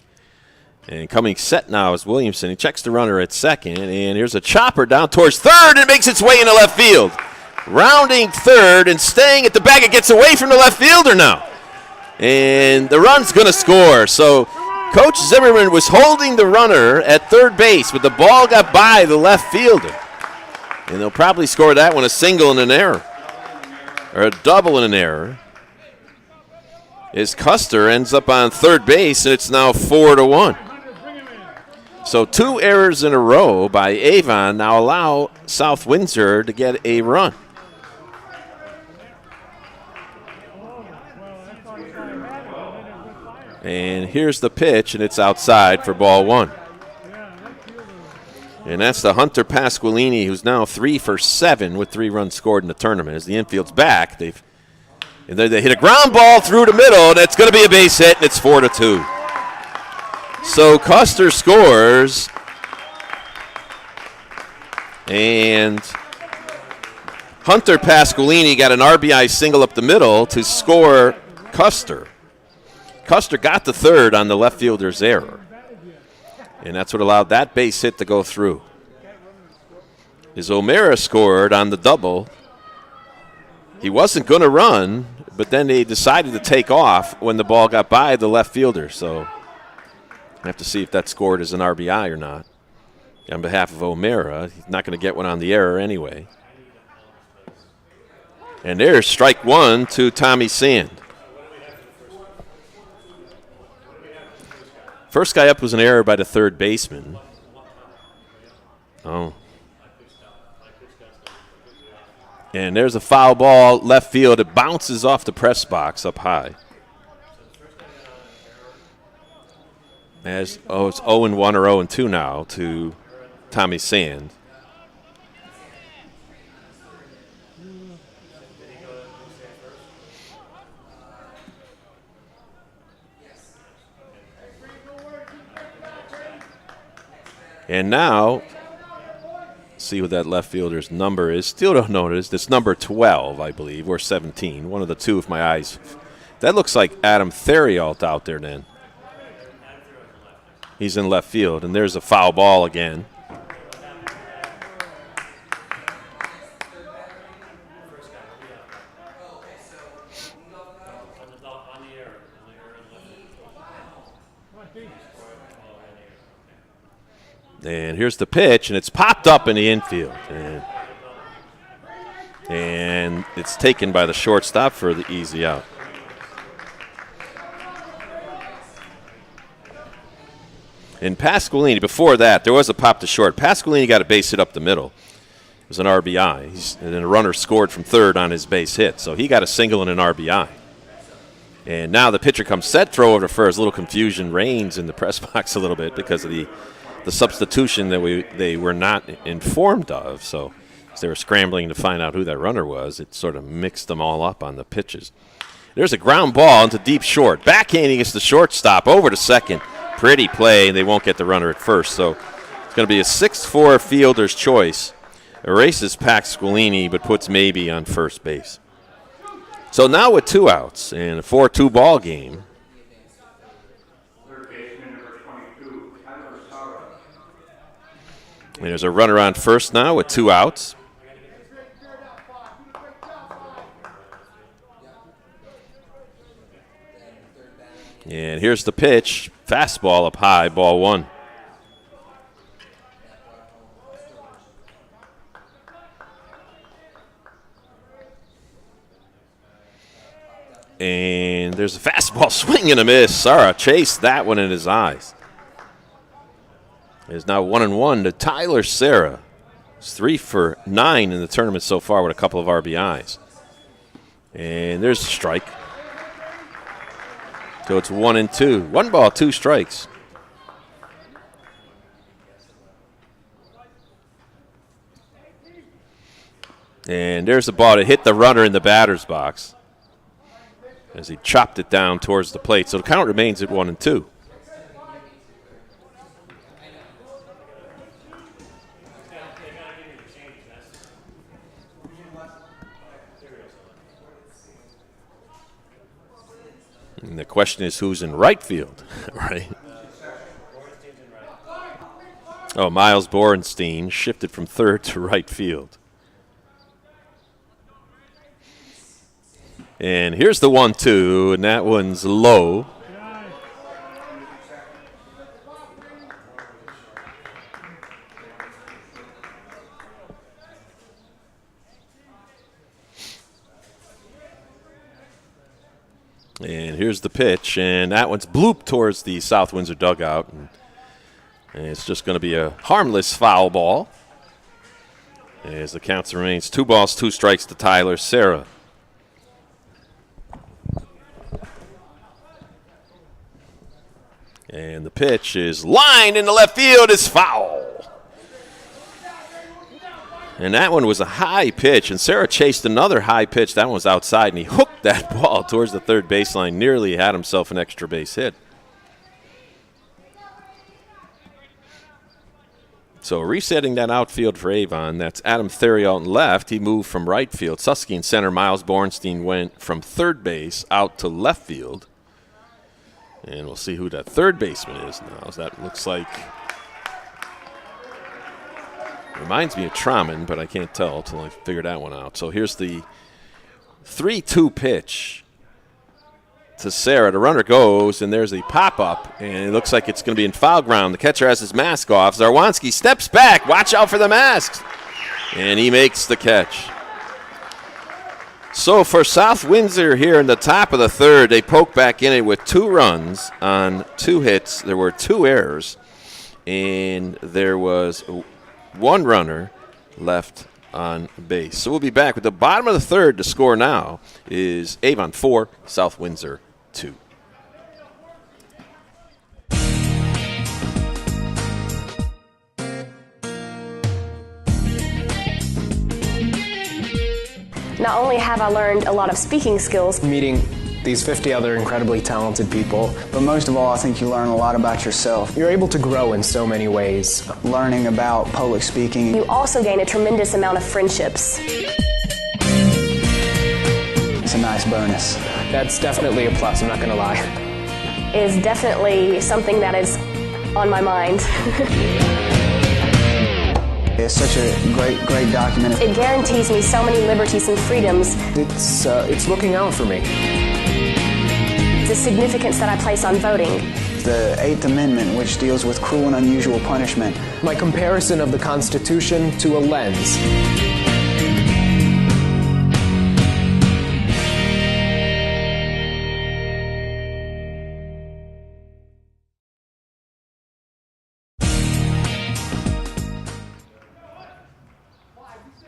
And coming set now is Williamson. He checks the runner at second, and here's a chopper down towards third, and it makes its way into left field. Rounding third and staying at the bag. It gets away from the left fielder now. And the run's going to score. So Coach Zimmerman was holding the runner at third base, but the ball got by the left fielder. And they'll probably score that one a single and an error, or a double and an error. As Custer ends up on third base, and it's now 4-1. So 2 errors in a row by Avon now allow South Windsor to get a run. And here's the pitch, and it's outside for ball 1. And that's the Hunter Pasqualini, who's now 3 for 7 with 3 runs scored in the tournament. As the infield's back, they hit a ground ball through the middle, and it's going to be a base hit, and it's 4-2. So Custer scores, and Hunter Pasqualini got an RBI single up the middle to score Custer. Custer got the third on the left fielder's error, and that's what allowed that base hit to go through. As O'Mara scored on the double, he wasn't going to run, but then they decided to take off when the ball got by the left fielder. So I have to see if that scored as an RBI or not. On behalf of O'Mara, he's not going to get one on the error anyway. And there's strike 1 to Tommy Sand. First guy up was an error by the third baseman. Oh. And there's a foul ball left field. It bounces off the press box up high. It's 0-1 or 0-2 now to Tommy Sand. And now, see what that left fielder's number is. Still don't know it is. It's number 12, I believe, or 17. One of the two if my eyes That looks like Adam Theriault out there then. He's in left field, and there's a foul ball again. And here's the pitch, and it's popped up in the infield. And it's taken by the shortstop for the easy out. And Pasqualini, before that, there was a pop to short. Pasqualini got a base hit up the middle. It was an RBI. And then a runner scored from third on his base hit. So he got a single and an RBI. And now the pitcher comes set, throw over to first. A little confusion reigns in the press box a little bit because of the substitution that they were not informed of. So as they were scrambling to find out who that runner was, it sort of mixed them all up on the pitches. There's a ground ball into deep short. Backhanding is the shortstop over to second. Pretty play, and they won't get the runner at first. So it's going to be a 6-4 fielder's choice. Erases Pasqualini, but puts Maybe on first base. So now with 2 outs and a 4-2 ball game. And there's a runner on first now with 2 outs. And here's the pitch. Fastball up high, ball 1. And there's a fastball swing and a miss. Sara chased that one in his eyes. It's now 1-1 to Tyler Serra. It's 3 for 9 in the tournament so far with a couple of RBIs. And there's a strike. So it's 1-2. 1 ball, 2 strikes. And there's a ball to hit the runner in the batter's box as he chopped it down towards the plate. So the count remains at 1-2. And the question is who's in right field, right? Oh, Miles Borenstein shifted from third to right field. And here's the 1-2, and that one's low. And here's the pitch, and that one's blooped towards the South Windsor dugout. And it's just going to be a harmless foul ball as the count remains 2 balls, 2 strikes to Tyler Serra. And the pitch is lined into left field. It's foul. And that one was a high pitch, and Serra chased another high pitch. That one was outside, and he hooked that ball towards the third baseline. Nearly had himself an extra base hit. So resetting that outfield for Avon, that's Adam Theriault in left. He moved from right field. Susky in center. Miles Borenstein went from third base out to left field. And we'll see who that third baseman is now. That looks like, reminds me of Trauman, but I can't tell until I figure that one out. So here's the 3-2 pitch to Serra. The runner goes, and there's a pop-up, and it looks like it's going to be in foul ground. The catcher has his mask off. Zarwanski steps back. Watch out for the masks. And he makes the catch. So for South Windsor here in the top of the third, they poke back in it with 2 runs on 2 hits. There were 2 errors, and there was 1 runner left on base. So we'll be back with the bottom of the third. The score now is Avon 4, South Windsor 2. Not only have I learned a lot of speaking skills, Meeting these 50 other incredibly talented people, but most of all, I think you learn a lot about yourself. You're able to grow in so many ways. Learning about public speaking. you also gain a tremendous amount of friendships. It's a nice nice bonus. That's definitely a plus, I'm not going to lie. Is definitely something that is on my mind. It's such a great document. It guarantees me so many liberties and freedoms. It's looking out for me. The significance that I place on voting. The 8th Amendment, which deals with cruel and unusual punishment. My comparison of the Constitution to a lens.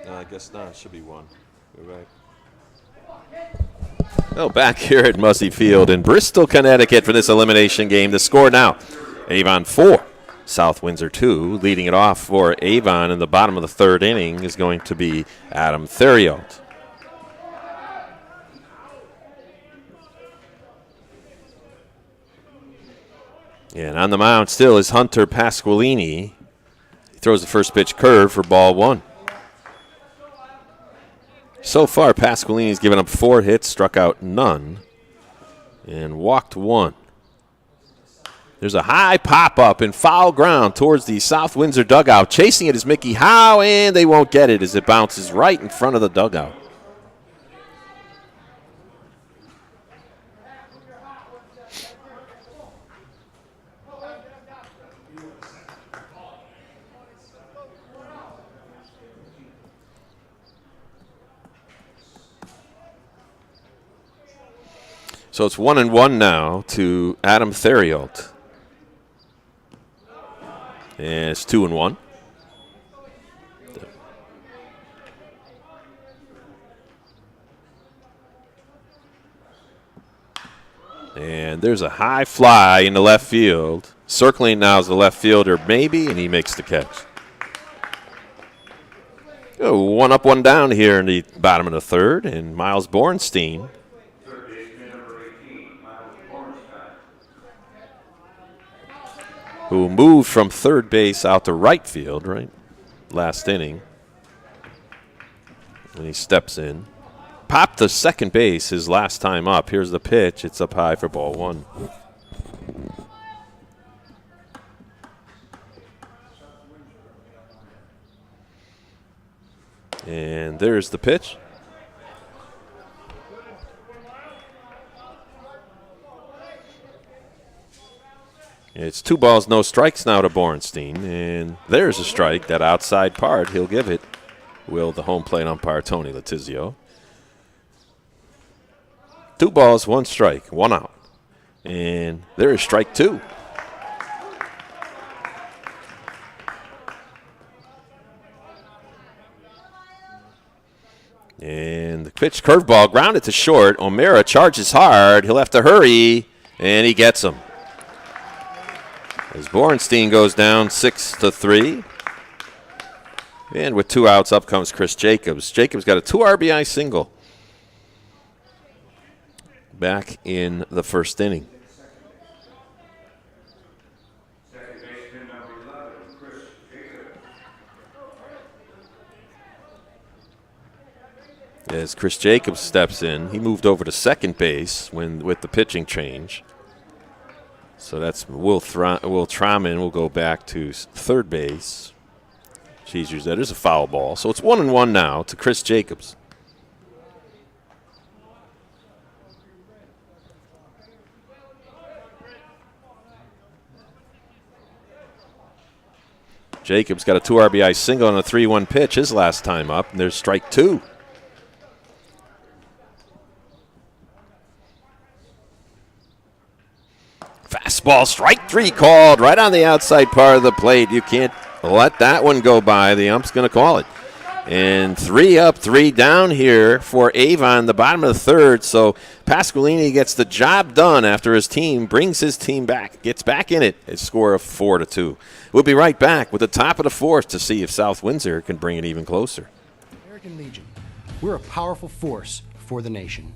I guess not. It should be one. Go back. Oh, back here at Muzzy Field in Bristol, Connecticut for this elimination game. The score now, Avon 4, South Windsor 2. Leading it off for Avon in the bottom of the third inning is going to be Adam Theriault. And on the mound still is Hunter Pasqualini. He throws the first pitch curve for ball 1. So far, Pasqualini's given up 4 hits, struck out none, and walked 1. There's a high pop-up in foul ground towards the South Windsor dugout. Chasing it is Mickey Howe, and they won't get it as it bounces right in front of the dugout. So it's 1-1 now to Adam Theriault. And it's 2-1. And there's a high fly in the left field. Circling now is the left fielder, maybe, and he makes the catch. Oh, 1 up, 1 down here in the bottom of the third, and Miles Bornstein, who moved from third base out to right field, right, last inning. And he steps in. Popped to second base his last time up. Here's the pitch. It's up high for ball 1. And there's the pitch. It's 2 balls, no strikes now to Bornstein, and there's a strike. That outside part, he'll give it. Will the home plate umpire, Tony Letizio. 2 balls, 1 strike, 1 out. And there is strike 2. And the pitch, curveball, grounded to short. O'Mara charges hard. He'll have to hurry, and he gets him. As Bornstein goes down 6-3. And with 2 outs, up comes Chris Jacobs. Jacobs got a 2 RBI single back in the first inning. As Chris Jacobs steps in, he moved over to second base with the pitching change. So that's Will Trauman will go back to third base. Cheesers, that is a foul ball. So it's 1-1 now to Chris Jacobs. Jacobs got a 2 RBI single on a 3-1 pitch his last time up, and there's strike 2. Fastball, strike 3 called right on the outside part of the plate. You can't let that one go by. The ump's going to call it. And 3 up, 3 down here for Avon, the bottom of the third. So Pasqualini gets the job done after his team brings his team back, gets back in it. A score of 4-2. We'll be right back with the top of the fourth to see if South Windsor can bring it even closer. American Legion, we're a powerful force for the nation.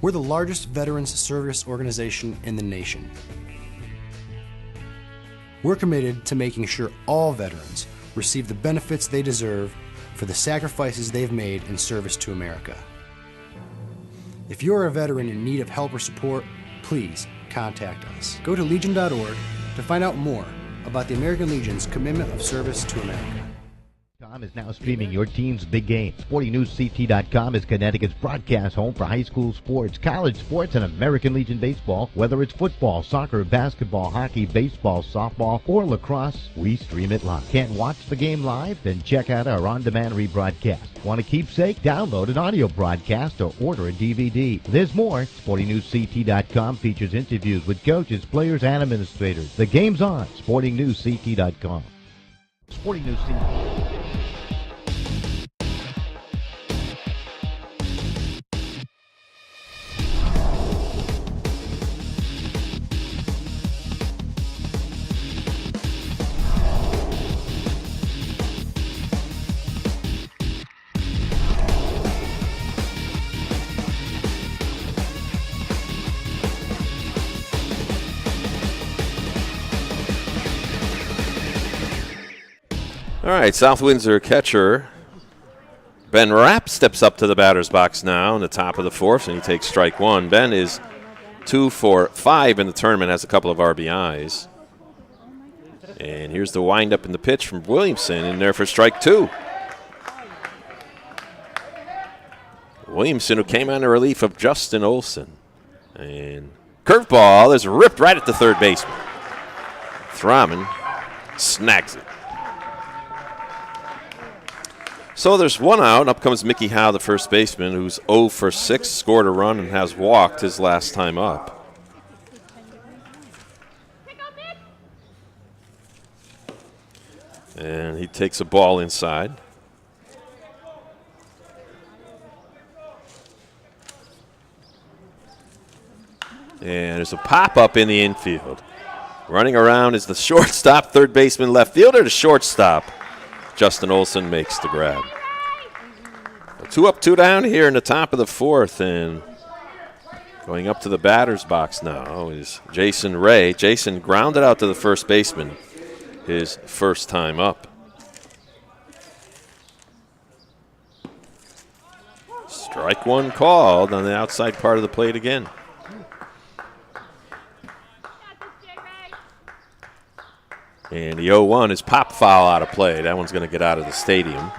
We're the largest veterans service organization in the nation. We're committed to making sure all veterans receive the benefits they deserve for the sacrifices they've made in service to America. If you're a veteran in need of help or support, please contact us. Go to Legion.org to find out more about the American Legion's commitment of service to America. Is now streaming your team's big game. SportingNewsCT.com is Connecticut's broadcast home for high school sports, college sports, and American Legion baseball. Whether it's football, soccer, basketball, hockey, baseball, softball, or lacrosse, we stream it live. Can't watch the game live? Then check out our on-demand rebroadcast. Want a keepsake? Download an audio broadcast or order a DVD. There's more. SportingNewsCT.com features interviews with coaches, players, and administrators. The game's on. SportingNewsCT.com. Sporting News CT. All right, South Windsor catcher Ben Rapp steps up to the batter's box now in the top of the fourth, and he takes strike one. Ben is 2 for 5 in the tournament, has a couple of RBIs. And here's the windup in the pitch from Williamson in there for strike 2. Williamson, who came on the relief of Justin Olson. And curveball is ripped right at the third baseman. Thraman snags it. So there's one out. Up comes Mickey Howe, the first baseman, who's 0 for 6, scored a run, and has walked his last time up. And he takes a ball inside. And there's a pop-up in the infield. Running around is the shortstop, third baseman, left fielder to shortstop. Justin Olson makes the grab. 2 up, 2 down here in the top of the fourth, and going up to the batter's box now is Jason Ray. Jason grounded out to the first baseman his first time up. Strike one called on the outside part of the plate again. And the 0-1 is pop foul out of play. That one's going to get out of the stadium.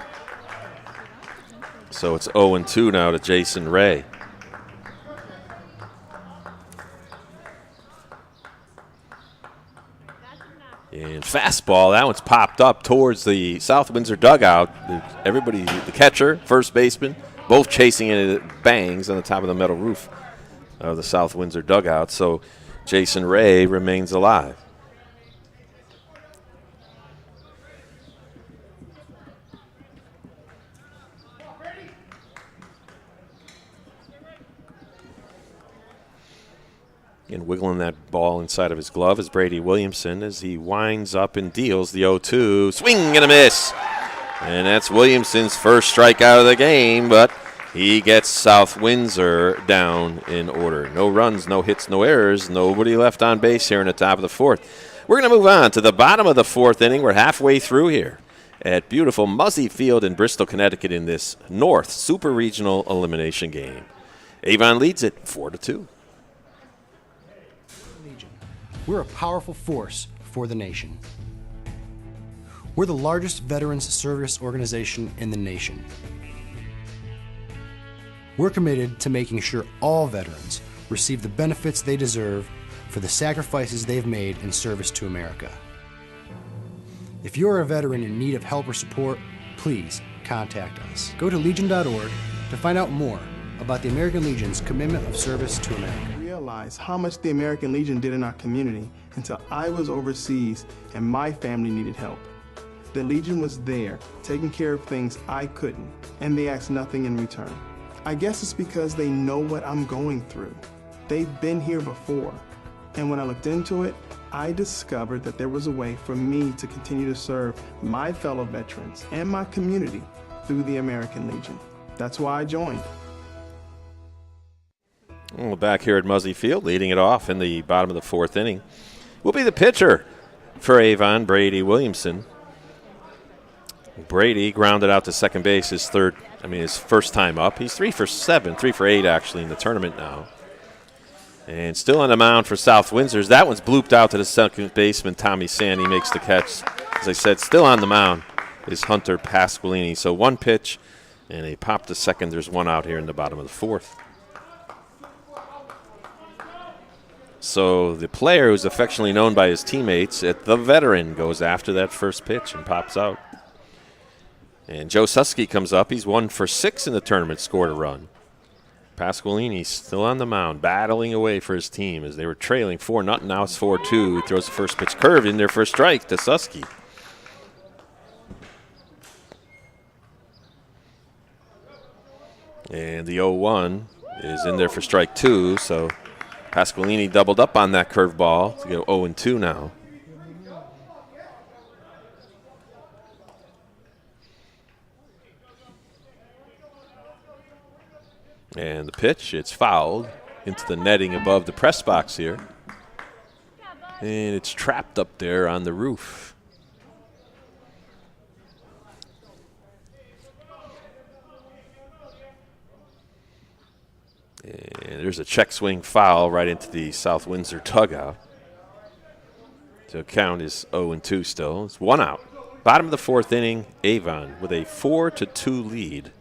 So it's 0-2 now to Jason Ray. And fastball, that one's popped up towards the South Windsor dugout. Everybody, the catcher, first baseman, both chasing it. It bangs on the top of the metal roof of the South Windsor dugout. So Jason Ray remains alive. And wiggling that ball inside of his glove is Brady Williamson as he winds up and deals the 0-2. Swing and a miss. And that's Williamson's first strikeout of the game, but he gets South Windsor down in order. No runs, no hits, no errors. Nobody left on base here in the top of the fourth. We're going to move on to the bottom of the fourth inning. We're halfway through here at beautiful Muzzy Field in Bristol, Connecticut in this North Super Regional Elimination game. Avon leads it 4-2. We're a powerful force for the nation. We're the largest veterans service organization in the nation. We're committed to making sure all veterans receive the benefits they deserve for the sacrifices they've made in service to America. If you're a veteran in need of help or support, please contact us. Go to Legion.org to find out more about the American Legion's commitment of service to America. Realize how much the American Legion did in our community until I was overseas and my family needed help. The Legion was there, taking care of things I couldn't, and they asked nothing in return. I guess it's because they know what I'm going through. They've been here before, and when I looked into it, I discovered that there was a way for me to continue to serve my fellow veterans and my community through the American Legion. That's why I joined. Well, back here at Muzzy Field, leading it off in the bottom of the fourth inning, will be the pitcher for Avon, Brady Williamson. Brady grounded out to second base his first time up. He's 3 for 7, 3 for 8 actually in the tournament now. And still on the mound for South Windsor. That one's blooped out to the second baseman, Tommy Sandy makes the catch. As I said, still on the mound is Hunter Pasqualini. So one pitch and a pop to second. There's one out here in the bottom of the fourth. So the player who's affectionately known by his teammates at the veteran goes after that first pitch and pops out. And Joe Susky comes up. He's 1 for 6 in the tournament, scored a run. Pasqualini still on the mound, battling away for his team as they were trailing 4-0. Now it's 4-2. He throws the first pitch curved in there for a strike to Susky. And the 0-1 is in there for strike 2, so Pasqualini doubled up on that curveball to go 0-2 now. And the pitch, it's fouled into the netting above the press box here. And it's trapped up there on the roof. And there's a check swing foul right into the South Windsor dugout. So count is 0-2 still. It's 1 out. Bottom of the fourth inning, Avon with a 4-2 lead.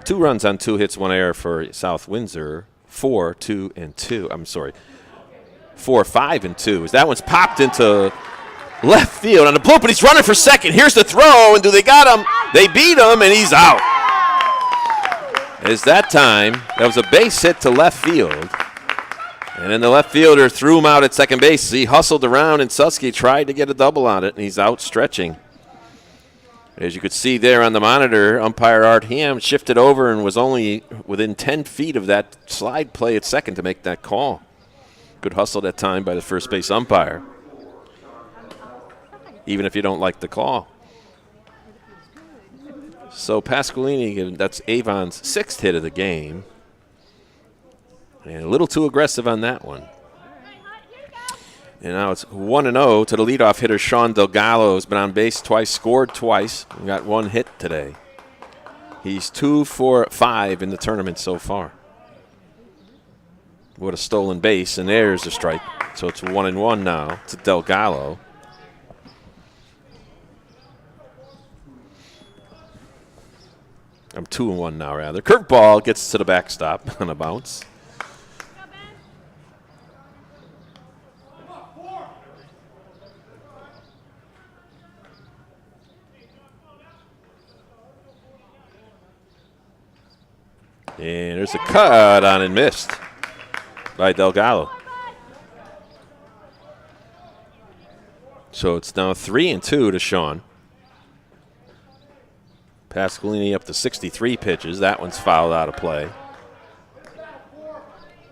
2 runs on 2 hits, 1 error for South Windsor. 4-5-2. As that one's popped into left field on the bloop, but he's running for second. Here's the throw, and do they got him? They beat him, and he's out. As that time, that was a base hit to left field. And then the left fielder threw him out at second base. He hustled around, and Susky tried to get a double on it, and he's out stretching. As you could see there on the monitor, umpire Art Ham shifted over and was only within 10 feet of that slide play at second to make that call. Good hustle that time by the first base umpire, even if you don't like the call. So Pasqualini, that's Avon's 6th hit of the game. And a little too aggressive on that one. And now it's 1-0 to the leadoff hitter, Sean Delgado, who's been on base twice, scored twice, and got 1 hit today. He's 2 for 5 in the tournament so far. With a stolen base, and there's a strike. So it's 1-1 now to Delgado. I'm 2-1 now, rather. Curveball gets to the backstop on a bounce. And there's a cut on and missed by Delgado. So it's now 3-2 to Sean. Pasqualini up to 63 pitches. That one's fouled out of play.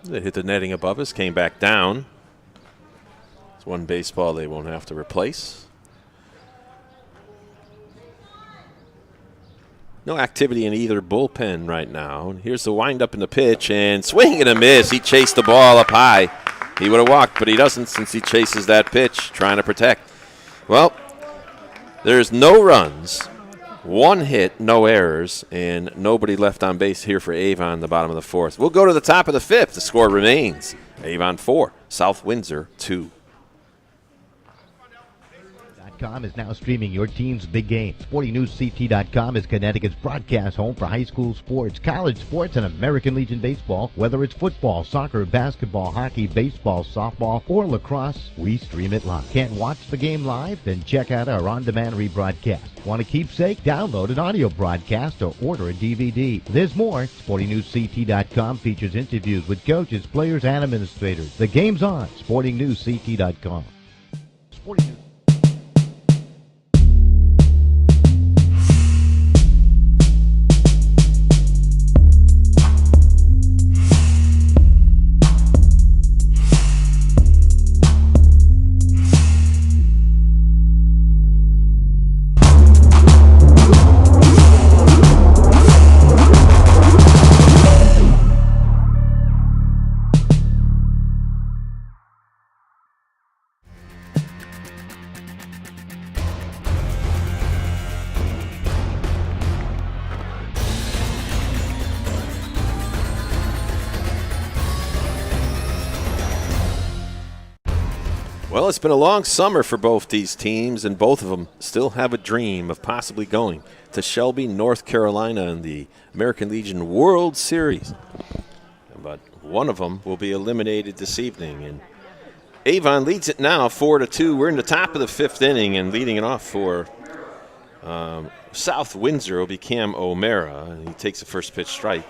They hit the netting above us, came back down. It's one baseball they won't have to replace. No activity in either bullpen right now. And here's the windup in the pitch, and swing and a miss. He chased the ball up high. He would have walked, but he doesn't since he chases that pitch, trying to protect. Well, there's no runs, 1 hit, no errors, and nobody left on base here for Avon in the bottom of the fourth. We'll go to the top of the fifth. The score remains Avon 4, South Windsor 2. SportingNewsCT.com is now streaming your team's big game. SportingNewsCT.com is Connecticut's broadcast home for high school sports, college sports, and American Legion baseball. Whether it's football, soccer, basketball, hockey, baseball, softball, or lacrosse, we stream it live. Can't watch the game live? Then check out our on-demand rebroadcast. Want a keepsake? Download an audio broadcast or order a DVD. There's more. SportingNewsCT.com features interviews with coaches, players, and administrators. The game's on. SportingNewsCT.com. Sporting News. Well, it's been a long summer for both these teams, and both of them still have a dream of possibly going to Shelby, North Carolina in the American Legion World Series. But one of them will be eliminated this evening, and Avon leads it now 4-2. We're in the top of the 5th inning, and leading it off for South Windsor will be Cam O'Mara, and he takes the first pitch strike.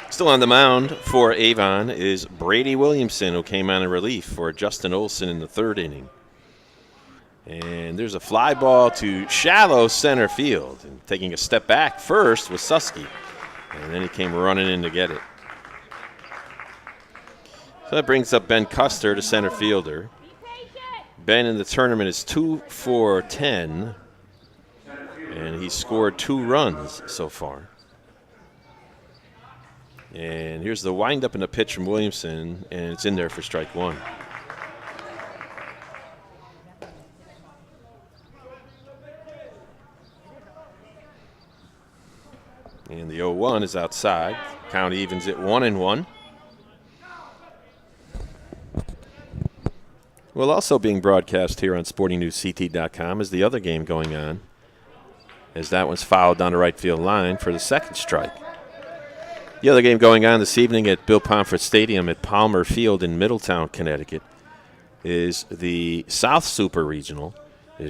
Still on the mound for Avon is Brady Williamson, who came on in relief for Justin Olson in the 3rd inning. And there's a fly ball to shallow center field. And taking a step back first was Susky, and then he came running in to get it. So that brings up Ben Custer, the center fielder. Ben in the tournament is 2 for 10, and he's scored 2 runs so far. And here's the windup and the pitch from Williamson, and it's in there for strike 1. And the 0-1 is outside. Count evens at 1-1. Well, also being broadcast here on SportingNewsCT.com is the other game going on, as that one's fouled down the right field line for the second strike. The other game going on this evening at Bill Pomfret Stadium at Palmer Field in Middletown, Connecticut, is the South Super Regional.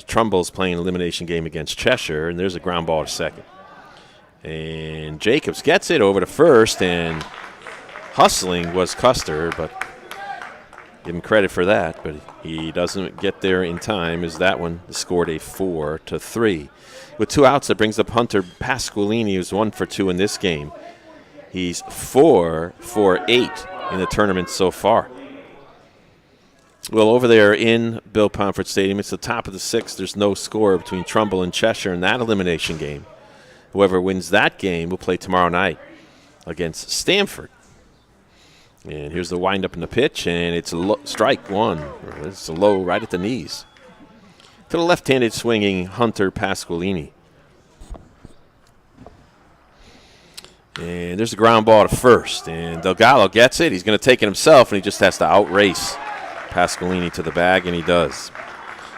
Trumbull's playing an elimination game against Cheshire, and there's a ground ball to second. And Jacobs gets it over to first, and hustling was Custer, but give him credit for that, but he doesn't get there in time, as that one scored a 4-3. With 2 outs, that brings up Hunter Pasqualini, who's 1 for 2 in this game. He's 4 for 8 in the tournament so far. Well, over there in Bill Pomfret Stadium, it's the top of the 6th. There's no score between Trumbull and Cheshire in that elimination game. Whoever wins that game will play tomorrow night against Stamford. And here's the windup in the pitch, and it's strike 1. It's a low right at the knees. To the left-handed swinging Hunter Pasqualini. And there's a ground ball to first, and Delgado gets it. He's going to take it himself, and he just has to outrace Pasqualini to the bag, and he does.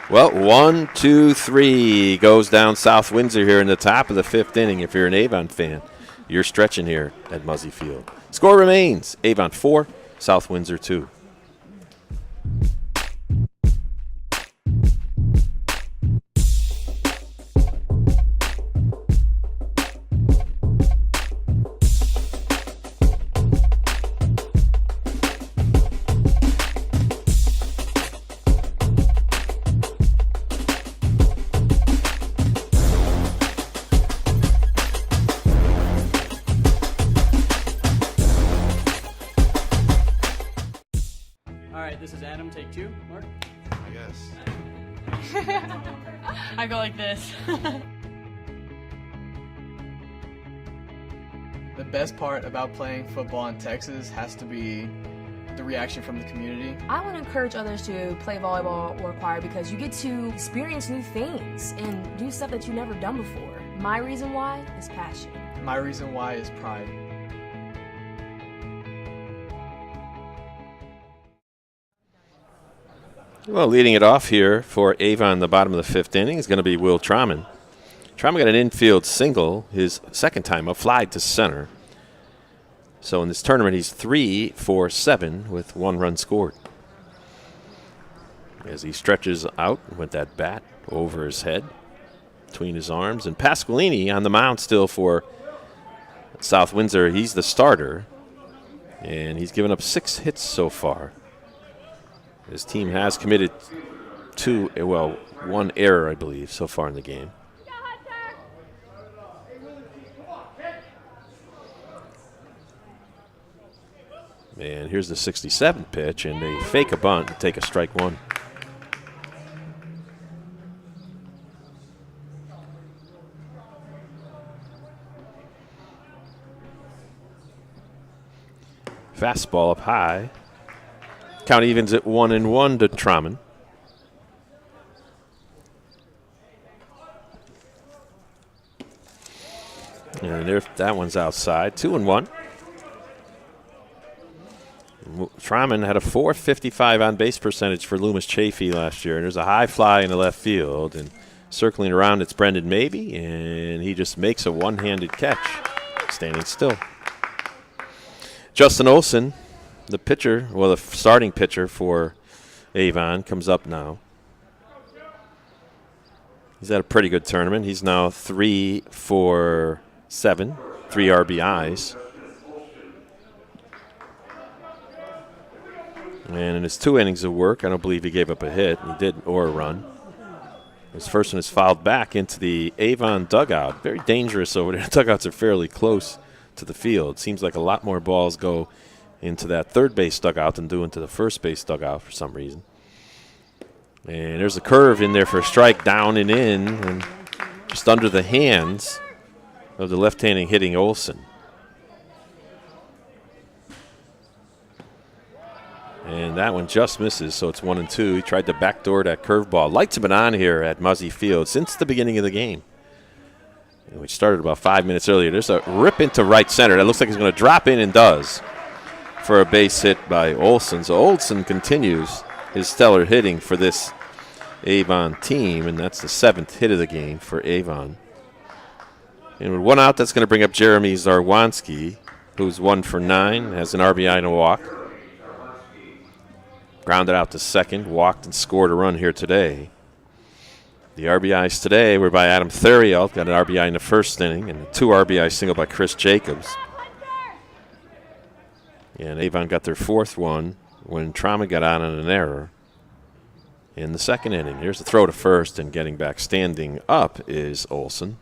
Well, 1, 2, 3 goes down South Windsor here in the top of the 5th inning. If you're an Avon fan, you're stretching here at Muzzy Field. Score remains Avon 4, South Windsor 2. This is Adam, take 2. Mark? I guess. I go like this. The best part about playing football in Texas has to be the reaction from the community. I want to encourage others to play volleyball or choir because you get to experience new things and do stuff that you've never done before. My reason why is passion. My reason why is pride. Well, leading it off here for Avon in the bottom of the 5th inning is going to be Will Trauman. Trauman got an infield single, his second time up, fly to center. So in this tournament, he's 3 for 7 with 1 run scored. As he stretches out with that bat over his head, between his arms. And Pasqualini on the mound still for South Windsor. He's the starter, and he's given up 6 hits so far. His team has committed 1 error, I believe, so far in the game. And here's the 67 pitch, and they fake a bunt and take a strike 1. Fastball up high. Count evens at 1-1 to Trauman. And there, that one's outside. 2-1. Tryman had a .455 on-base percentage for Loomis Chafee last year, and there's a high fly in the left field, and circling around it's Brendan Mabee, and he just makes a one-handed catch, standing still. Justin Olson, the pitcher, well, the starting pitcher for Avon, comes up now. He's had a pretty good tournament. He's now 3 for 7, 3 RBIs. And in his 2 innings of work, I don't believe he gave up a hit. He did, or a run. His first one is fouled back into the Avon dugout. Very dangerous over there. The dugouts are fairly close to the field. Seems like a lot more balls go into that third base dugout than do into the first base dugout for some reason. And there's a curve in there for a strike, down and in, and just under the hands of the left-handed hitting Olson. And that one just misses, so it's 1-2. He tried to backdoor that curveball. Lights have been on here at Muzzy Field since the beginning of the game, which started about 5 minutes earlier. There's a rip into right center. That looks like he's going to drop in, and does, for a base hit by Olson. So Olson continues his stellar hitting for this Avon team, and that's the 7th hit of the game for Avon. And with 1 out, that's going to bring up Jeremy Zarwanski, who's 1 for 9, has an RBI and a walk. Grounded out to second, walked and scored a run here today. The RBIs today were by Adam Theriault, got an RBI in the first inning, and a 2 RBI single by Chris Jacobs. And Avon got their 4th one when Trauma got on an error in the second inning. Here's the throw to first, and getting back standing up is Olson.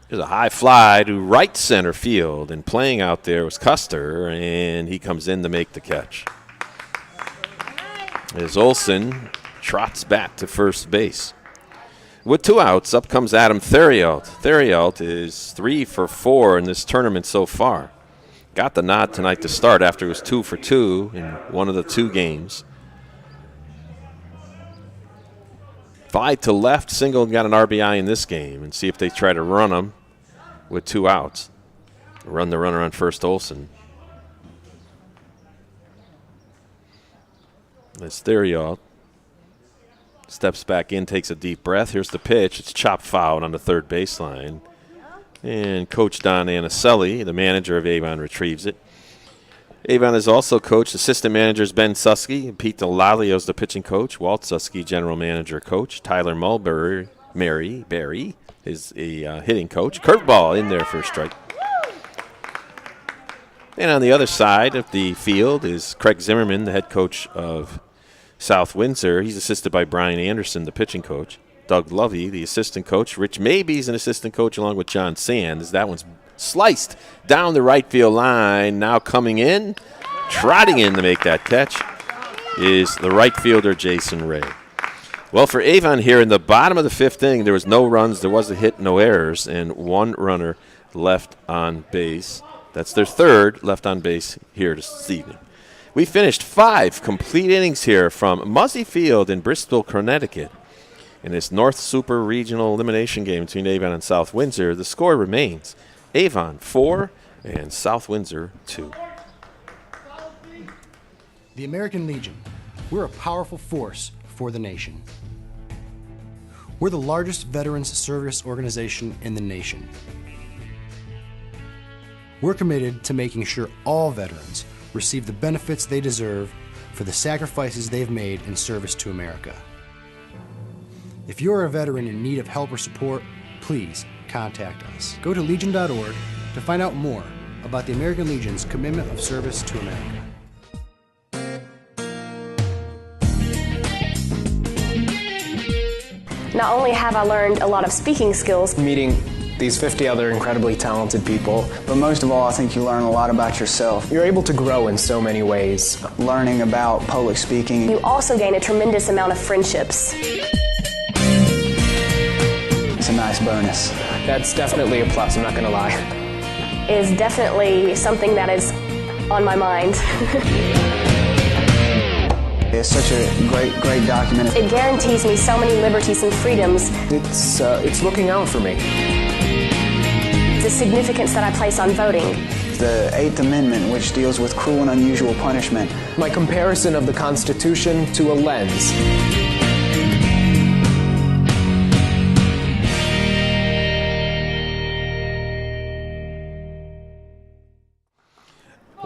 There's a high fly to right center field, and playing out there was Custer, and he comes in to make the catch. As Olson trots back to first base. With 2 outs, up comes Adam Theriault. Theriault is 3 for 4 in this tournament so far. Got the nod tonight to start after he was 2 for 2 in one of the 2 games. Fly to left, single, and got an RBI in this game, and see if they try to run him with 2 outs. Run the runner on first, Olson. As Theriault steps back in, takes a deep breath. Here's the pitch. It's chopped foul on the third baseline. And Coach Don Anicelli, the manager of Avon, retrieves it. Avon has also coached assistant managers Ben Susky, Pete Delalio is the pitching coach, Walt Susky, general manager coach, Tyler Mulberry, Barry is a hitting coach. Curveball in there for a strike. And on the other side of the field is Craig Zimmerman, the head coach of South Windsor. He's assisted by Brian Anderson, the pitching coach. Doug Lovey, the assistant coach. Rich Mabey's an assistant coach along with John Sands. That one's sliced down the right field line. Now coming in, trotting in to make that catch is the right fielder, Jason Ray. Well, for Avon here in the bottom of the 5th inning, there was no runs, there was a hit, no errors, and 1 runner left on base. That's their 3rd left on base here this evening. We finished 5 complete innings here from Muzzy Field in Bristol, Connecticut. In this North Super Regional elimination game between Avon and South Windsor, the score remains Avon 4 and South Windsor 2. The American Legion. We're a powerful force for the nation. We're the largest veterans service organization in the nation. We're committed to making sure all veterans receive the benefits they deserve for the sacrifices they've made in service to America. If you're a veteran in need of help or support, please contact us. Go to legion.org to find out more about the American Legion's commitment of service to America. Not only have I learned a lot of speaking skills, Meeting these 50 other incredibly talented people, but most of all, I think you learn a lot about yourself. You're able to grow in so many ways, learning about public speaking. you also gain a tremendous amount of friendships. It's a nice bonus. That's definitely a plus, I'm not gonna lie. Is definitely something that is on my mind. It's such a great document. It guarantees me so many liberties and freedoms. It's looking out for me. the significance that I place on voting. The Eighth Amendment, which deals with cruel and unusual punishment. My comparison of the Constitution to a lens.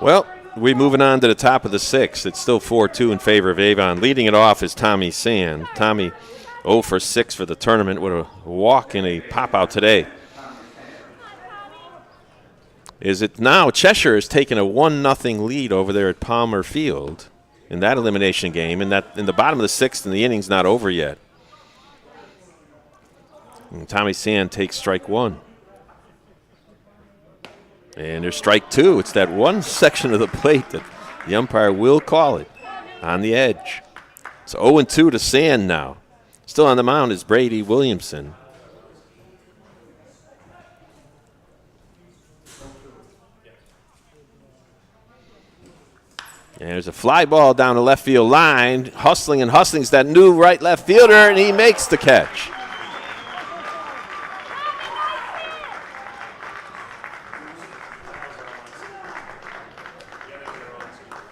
Well, we're moving on to the top of the sixth. It's still 4-2 in favor of Avon. Leading it off is Tommy Sand. Tommy 0 for 6 for the tournament with a walk and a pop-out today. Is it now Cheshire is taking a 1-0 lead over there at Palmer Field in that elimination game, and that in the bottom of the sixth, and the inning's not over yet. And Tommy Sand takes strike one. And there's strike two. It's that one section of the plate that the umpire will call it on the edge. So 0-2 to Sand now. Still on the mound is Brady Williamson. And there's a fly ball down the left field line. Hustling's that new right left fielder, and he makes the catch.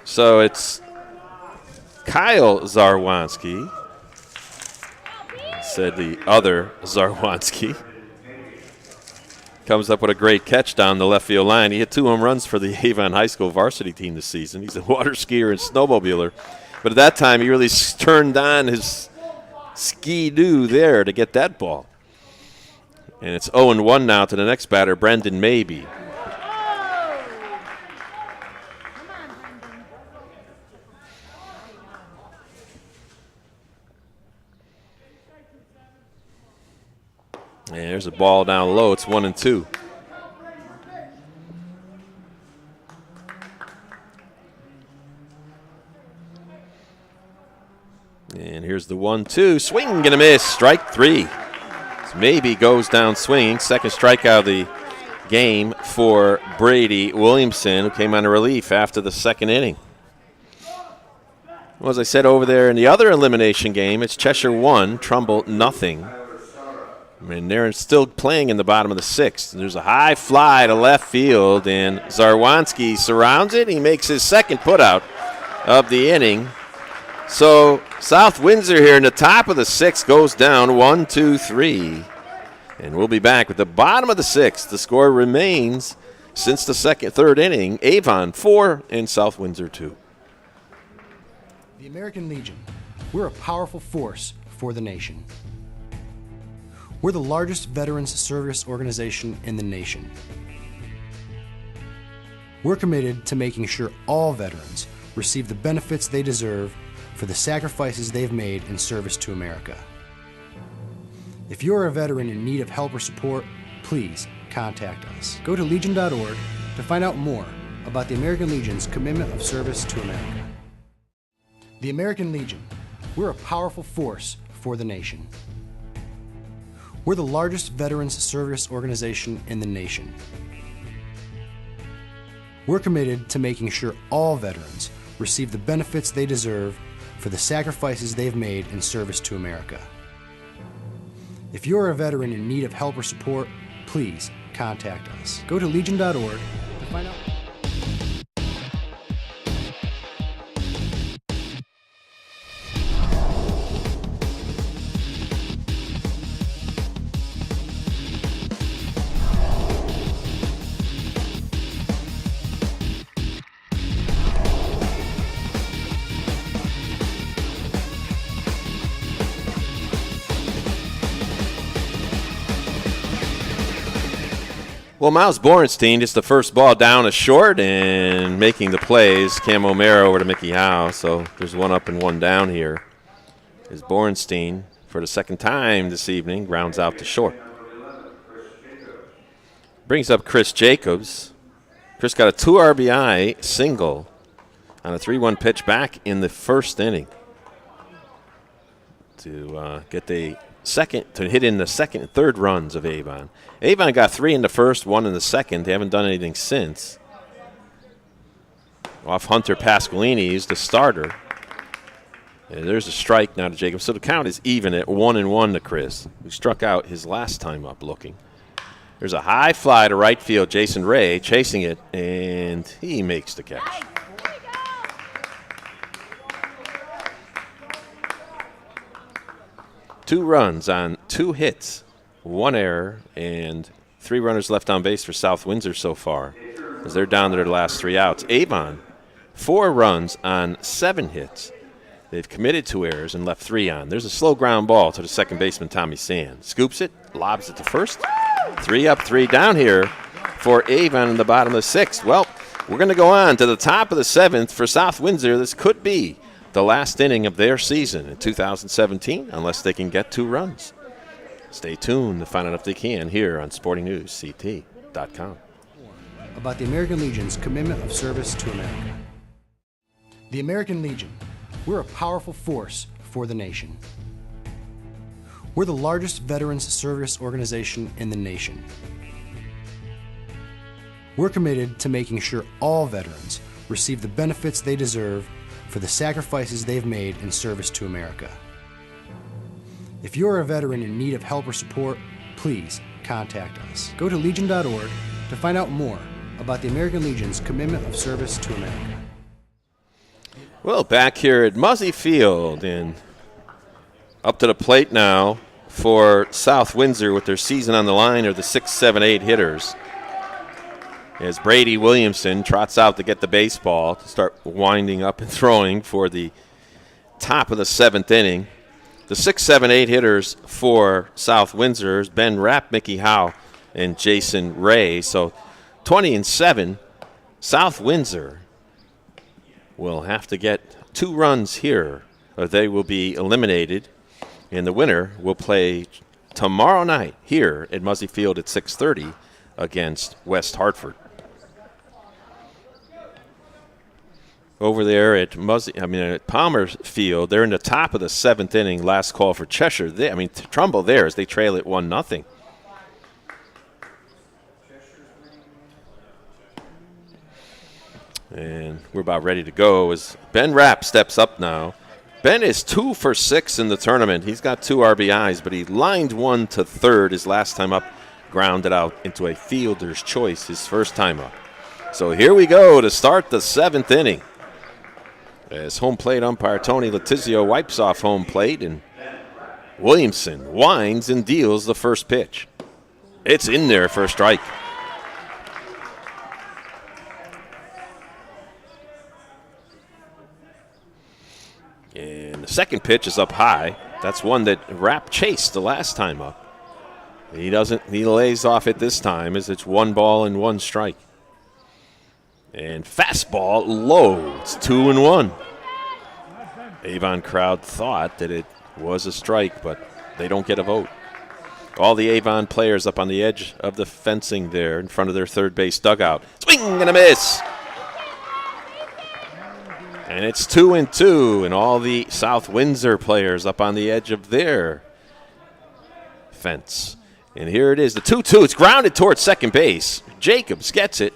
So it's Kyle Zarwanski, said the other Zarwanski. Comes up with a great catch down the left field line. He hit 2 home runs for the Avon High School varsity team this season. He's a water skier and snowmobiler. But at that time, he really turned on his ski-doo there to get that ball. And it's 0-1 now to the next batter, Brendan Mabey. And there's a ball down low. It's 1-2. And here's the 1-2. Swing and a miss. Strike three. So maybe goes down swinging. Second strikeout of the game for Brady Williamson, who came on a relief after the second inning. Well, as I said over there in the other elimination game, it's Cheshire 1, Trumbull nothing. And they're still playing in the bottom of the sixth. There's a high fly to left field, and Zarwanski surrounds it. He makes his second putout of the inning. So South Windsor here in the top of the sixth goes down 1-2-3. And we'll be back with the bottom of the sixth. The score remains since the third inning, Avon 4 and South Windsor 2. The American Legion. We're a powerful force for the nation. We're the largest veterans service organization in the nation. We're committed to making sure all veterans receive the benefits they deserve for the sacrifices they've made in service to America. If you're a veteran in need of help or support, please contact us. Go to legion.org to find out more about the American Legion's commitment of service to America. The American Legion. We're a powerful force for the nation. We're the largest veterans service organization in the nation. We're committed to making sure all veterans receive the benefits they deserve for the sacrifices they've made in service to America. If you're a veteran in need of help or support, please contact us. Go to legion.org to find out. Well, Miles Borenstein just the first ball down a short and making the plays. Cam O'Mara over to Mickey Howe. So there's one up and one down here. Is Borenstein for the second time this evening grounds out to short. Brings up Chris Jacobs. Chris got a 2 RBI single on a 3-1 pitch back in the first inning to get the second, to hit in the second and third runs of Avon. Avon got 3 in the first, 1 in the second. They haven't done anything since. Off Hunter Pasqualini, he's the starter. And there's a strike now to Jacobs. So the count is even at 1-1 to Chris, who struck out his last time up looking. There's a high fly to right field. Jason Ray chasing it, and he makes the catch. Two runs on 2 hits, 1 error, and 3 runners left on base for South Windsor so far, as they're down to their last 3 outs. Avon, 4 runs on 7 hits. They've committed 2 errors and left 3 on. There's a slow ground ball to the second baseman, Tommy Sand. Scoops it, lobs it to first. 3 up, 3 down here for Avon in the bottom of the 6th. Well, we're going to go on to the top of the 7th for South Windsor. This could be the last inning of their season in 2017, unless they can get 2 runs. Stay tuned to find out if they can here on SportingNewsCT.com. About the American Legion's commitment of service to America. The American Legion. We're a powerful force for the nation. We're the largest veterans service organization in the nation. We're committed to making sure all veterans receive the benefits they deserve for the sacrifices they've made in service to America. If you're a veteran in need of help or support, please contact us. Go to legion.org to find out more about the American Legion's commitment of service to America. Well, back here at Muzzy Field, and up to the plate now for South Windsor with their season on the line are the 6, 7, 8 hitters. As Brady Williamson trots out to get the baseball to start winding up and throwing for the top of the 7th inning. The 6, 7, 8 hitters for South Windsor is Ben Rapp, Mickey Howe, and Jason Ray. So 20-7, South Windsor will have to get 2 runs here, or they will be eliminated, and the winner will play tomorrow night here at Muzzy Field at 6:30 against West Hartford. Over there at at Palmer Field, they're in the top of the 7th inning. Last call for Cheshire. Trumbull there as they trail it 1-0. And we're about ready to go as Ben Rapp steps up now. Ben is 2 for 6 in the tournament. He's got 2 RBIs, but he lined one to third his last time up, grounded out into a fielder's choice his first time up. So here we go to start the 7th inning. As home plate umpire Tony Letizio wipes off home plate, and Williamson winds and deals the first pitch. It's in there for a strike. And the second pitch is up high. That's one that Rapp chased the last time up. He lays off it this time as it's 1 ball and 1 strike. And fastball low. It's 2-1. Avon crowd thought that it was a strike, but they don't get a vote. All the Avon players up on the edge of the fencing there in front of their third base dugout. Swing and a miss. And it's 2-2, and all the South Windsor players up on the edge of their fence. And here it is, the 2-2. It's grounded towards second base. Jacobs gets it,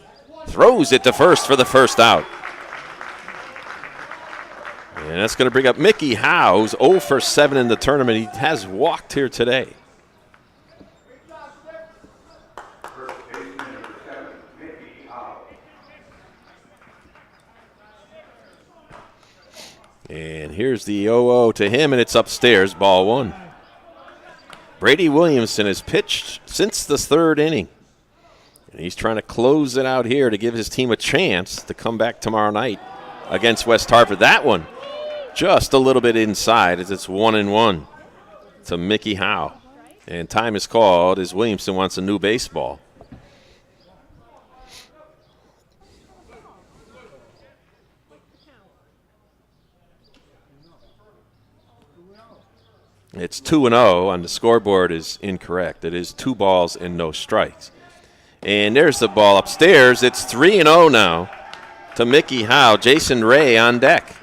throws it to first for the first out. And that's going to bring up Mickey Howe, who's 0 for 7 in the tournament. He has walked here today. And here's the 0-0 to him, and it's upstairs, ball 1. Brady Williamson has pitched since the 3rd inning. And he's trying to close it out here to give his team a chance to come back tomorrow night against West Hartford. That one just a little bit inside as it's 1-1 to Mickey Howe. And time is called as Williamson wants a new baseball. It's 2-0 on the scoreboard is incorrect. It is 2 balls and no strikes. And there's the ball upstairs. It's 3-0 now to Mickey Howe. Jason Ray on deck.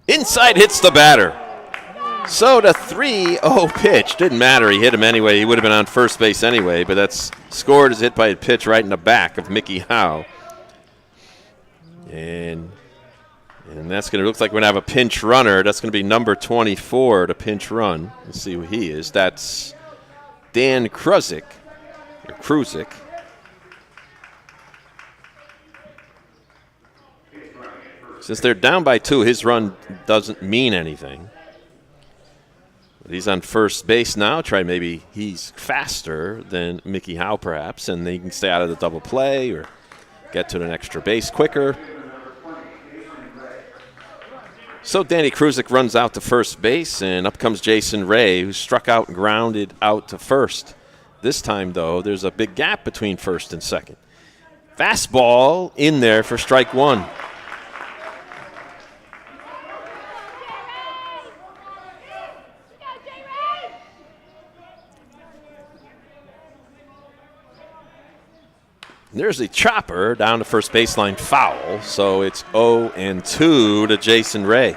Inside hits the batter. So the 3-0 pitch didn't matter. He hit him anyway. He would have been on first base anyway, but that's scored as hit by a pitch right in the back of Mickey Howe. And And that's going to look like we're going to have a pinch runner. That's going to be number 24 to pinch run. Let's see who he is. That's Dan Kruzik. Or Kruzik. Since they're down by 2, his run doesn't mean anything. But he's on first base now. Maybe he's faster than Mickey Howe, perhaps, and they can stay out of the double play or get to an extra base quicker. So Danny Kruzik runs out to first base, and up comes Jason Ray, who struck out and grounded out to first. This time, though, there's a big gap between first and second. Fastball in there for strike 1. There's a chopper down to first baseline, foul. So it's 0-2 to Jason Ray.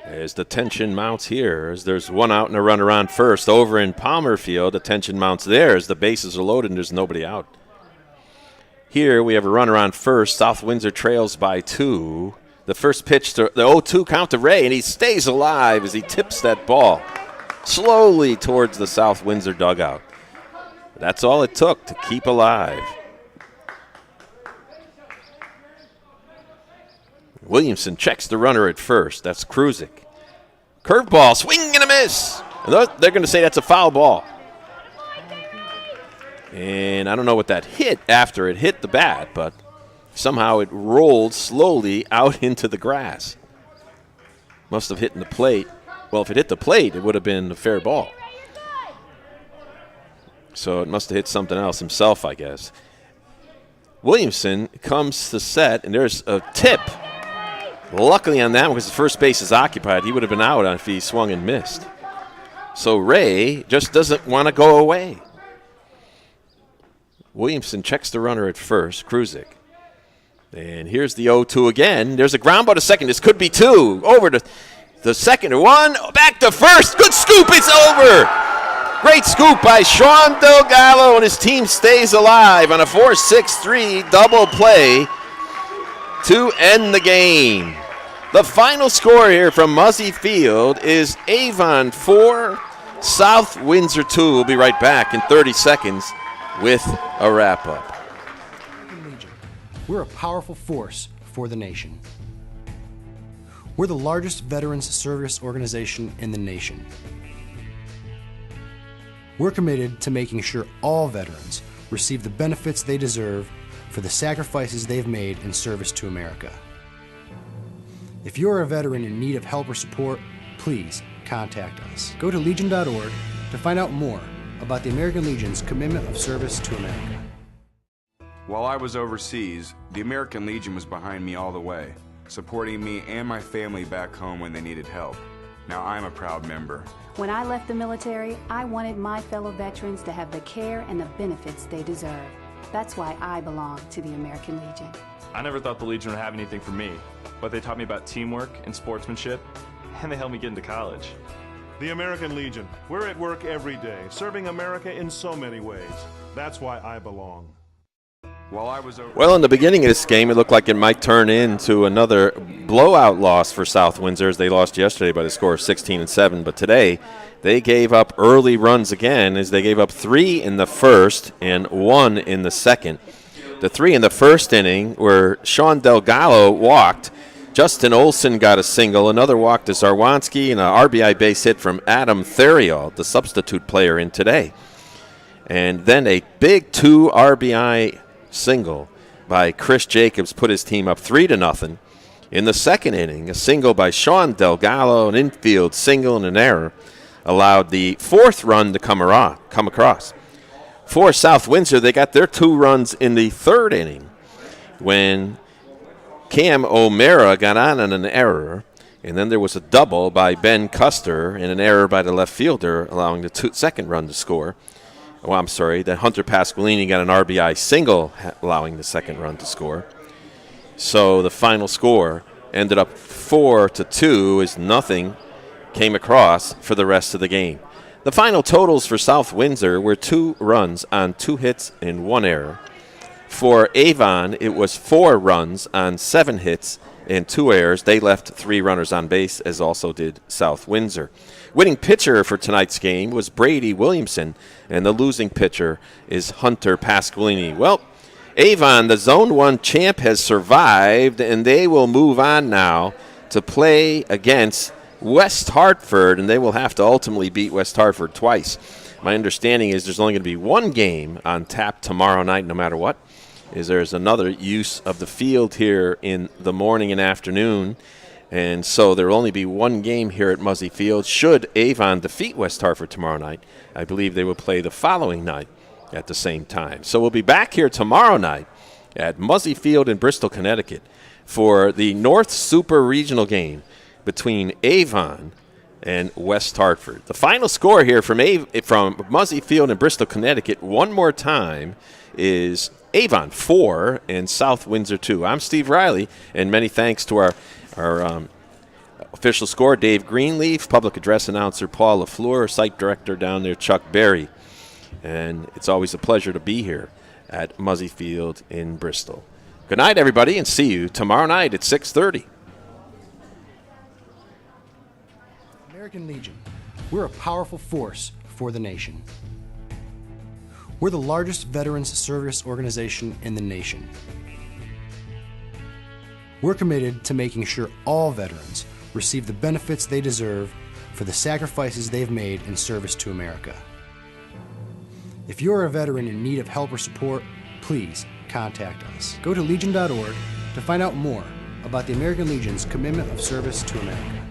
As the tension mounts here, as there's one out and a runner on first. Over in Palmer Field, the tension mounts there as the bases are loaded and there's nobody out. Here we have a runner on first. South Windsor trails by 2. The first pitch, to the 0-2 count to Ray, and he stays alive as he tips that ball slowly towards the South Windsor dugout. That's all it took to keep alive. Williamson checks the runner at first. That's Kruzik. Curveball, swing and a miss. And they're going to say that's a foul ball. And I don't know what that hit after it hit the bat, but somehow it rolled slowly out into the grass. Must have hit the plate. Well, if it hit the plate, it would have been a fair ball. So it must have hit something else himself, I guess. Williamson comes to set, and there's a tip. Luckily on that one, because the first base is occupied, he would have been out if he swung and missed. So Ray just doesn't want to go away. Williamson checks the runner at first, Kruzik. And here's the 0-2 again. There's a ground ball to second. This could be 2. Over to the second. 1. Back to first. Good scoop. It's over. Great scoop by Sean Delgado, and his team stays alive on a 4-6-3 double play to end the game. The final score here from Muzzy Field is Avon 4, South Windsor 2. We'll be right back in 30 seconds with a wrap-up. We're a powerful force for the nation. We're the largest veterans service organization in the nation. We're committed to making sure all veterans receive the benefits they deserve for the sacrifices they've made in service to America. If you're a veteran in need of help or support, please contact us. Go to legion.org to find out more about the American Legion's commitment of service to America. While I was overseas, the American Legion was behind me all the way, supporting me and my family back home when they needed help. Now I'm a proud member. When I left the military, I wanted my fellow veterans to have the care and the benefits they deserve. That's why I belong to the American Legion. I never thought the Legion would have anything for me, but they taught me about teamwork and sportsmanship, and they helped me get into college. The American Legion. We're at work every day, serving America in so many ways. That's why I belong. While I was Well, in the beginning of this game, it looked like it might turn into another blowout loss for South Windsor, as they lost yesterday by the score of 16-7. But today, they gave up early runs again, as they gave up 3 in the first and 1 in the second. The 3 in the first inning where Sean Delgado walked. Justin Olson got a single, another walk to Zarwanski, and an RBI base hit from Adam Theriault, the substitute player in today. And then a big 2 RBI single by Chris Jacobs put his team up 3-0. In the second inning, a single by Sean Delgado, an infield single and an error, allowed the 4th run to come across. For South Windsor, they got their 2 runs in the 3rd inning when Cam O'Mara got on an error, and then there was a double by Ben Custer and an error by the left fielder, allowing the 2nd run to score. Oh, I'm sorry, that Hunter Pasqualini got an RBI single, allowing the 2nd run to score. So the final score ended up 4-2 as nothing came across for the rest of the game. The final totals for South Windsor were 2 runs on 2 hits and 1 error. For Avon, it was 4 runs on 7 hits and 2 errors. They left 3 runners on base, as also did South Windsor. Winning pitcher for tonight's game was Brady Williamson, and the losing pitcher is Hunter Pasqualini. Well, Avon, the Zone 1 champ, has survived, and they will move on now to play against West Hartford, and they will have to ultimately beat West Hartford twice. My understanding is there's only going to be 1 game on tap tomorrow night, no matter what, is there's another use of the field here in the morning and afternoon, and so there will only be 1 game here at Muzzy Field. Should Avon defeat West Hartford tomorrow night, I believe they will play the following night at the same time. So we'll be back here tomorrow night at Muzzy Field in Bristol, Connecticut for the North Super Regional game between Avon and West Hartford. The final score here from Muzzy Field in Bristol, Connecticut, one more time, is Avon 4 and South Windsor 2. I'm Steve Riley, and many thanks to our official scorer, Dave Greenleaf, public address announcer, Paul LaFleur, site director down there, Chuck Berry. And it's always a pleasure to be here at Muzzy Field in Bristol. Good night, everybody, and see you tomorrow night at 6:30. American Legion. We're a powerful force for the nation. We're the largest veterans service organization in the nation. We're committed to making sure all veterans receive the benefits they deserve for the sacrifices they've made in service to America. If you're a veteran in need of help or support, please contact us. Go to legion.org to find out more about the American Legion's commitment of service to America.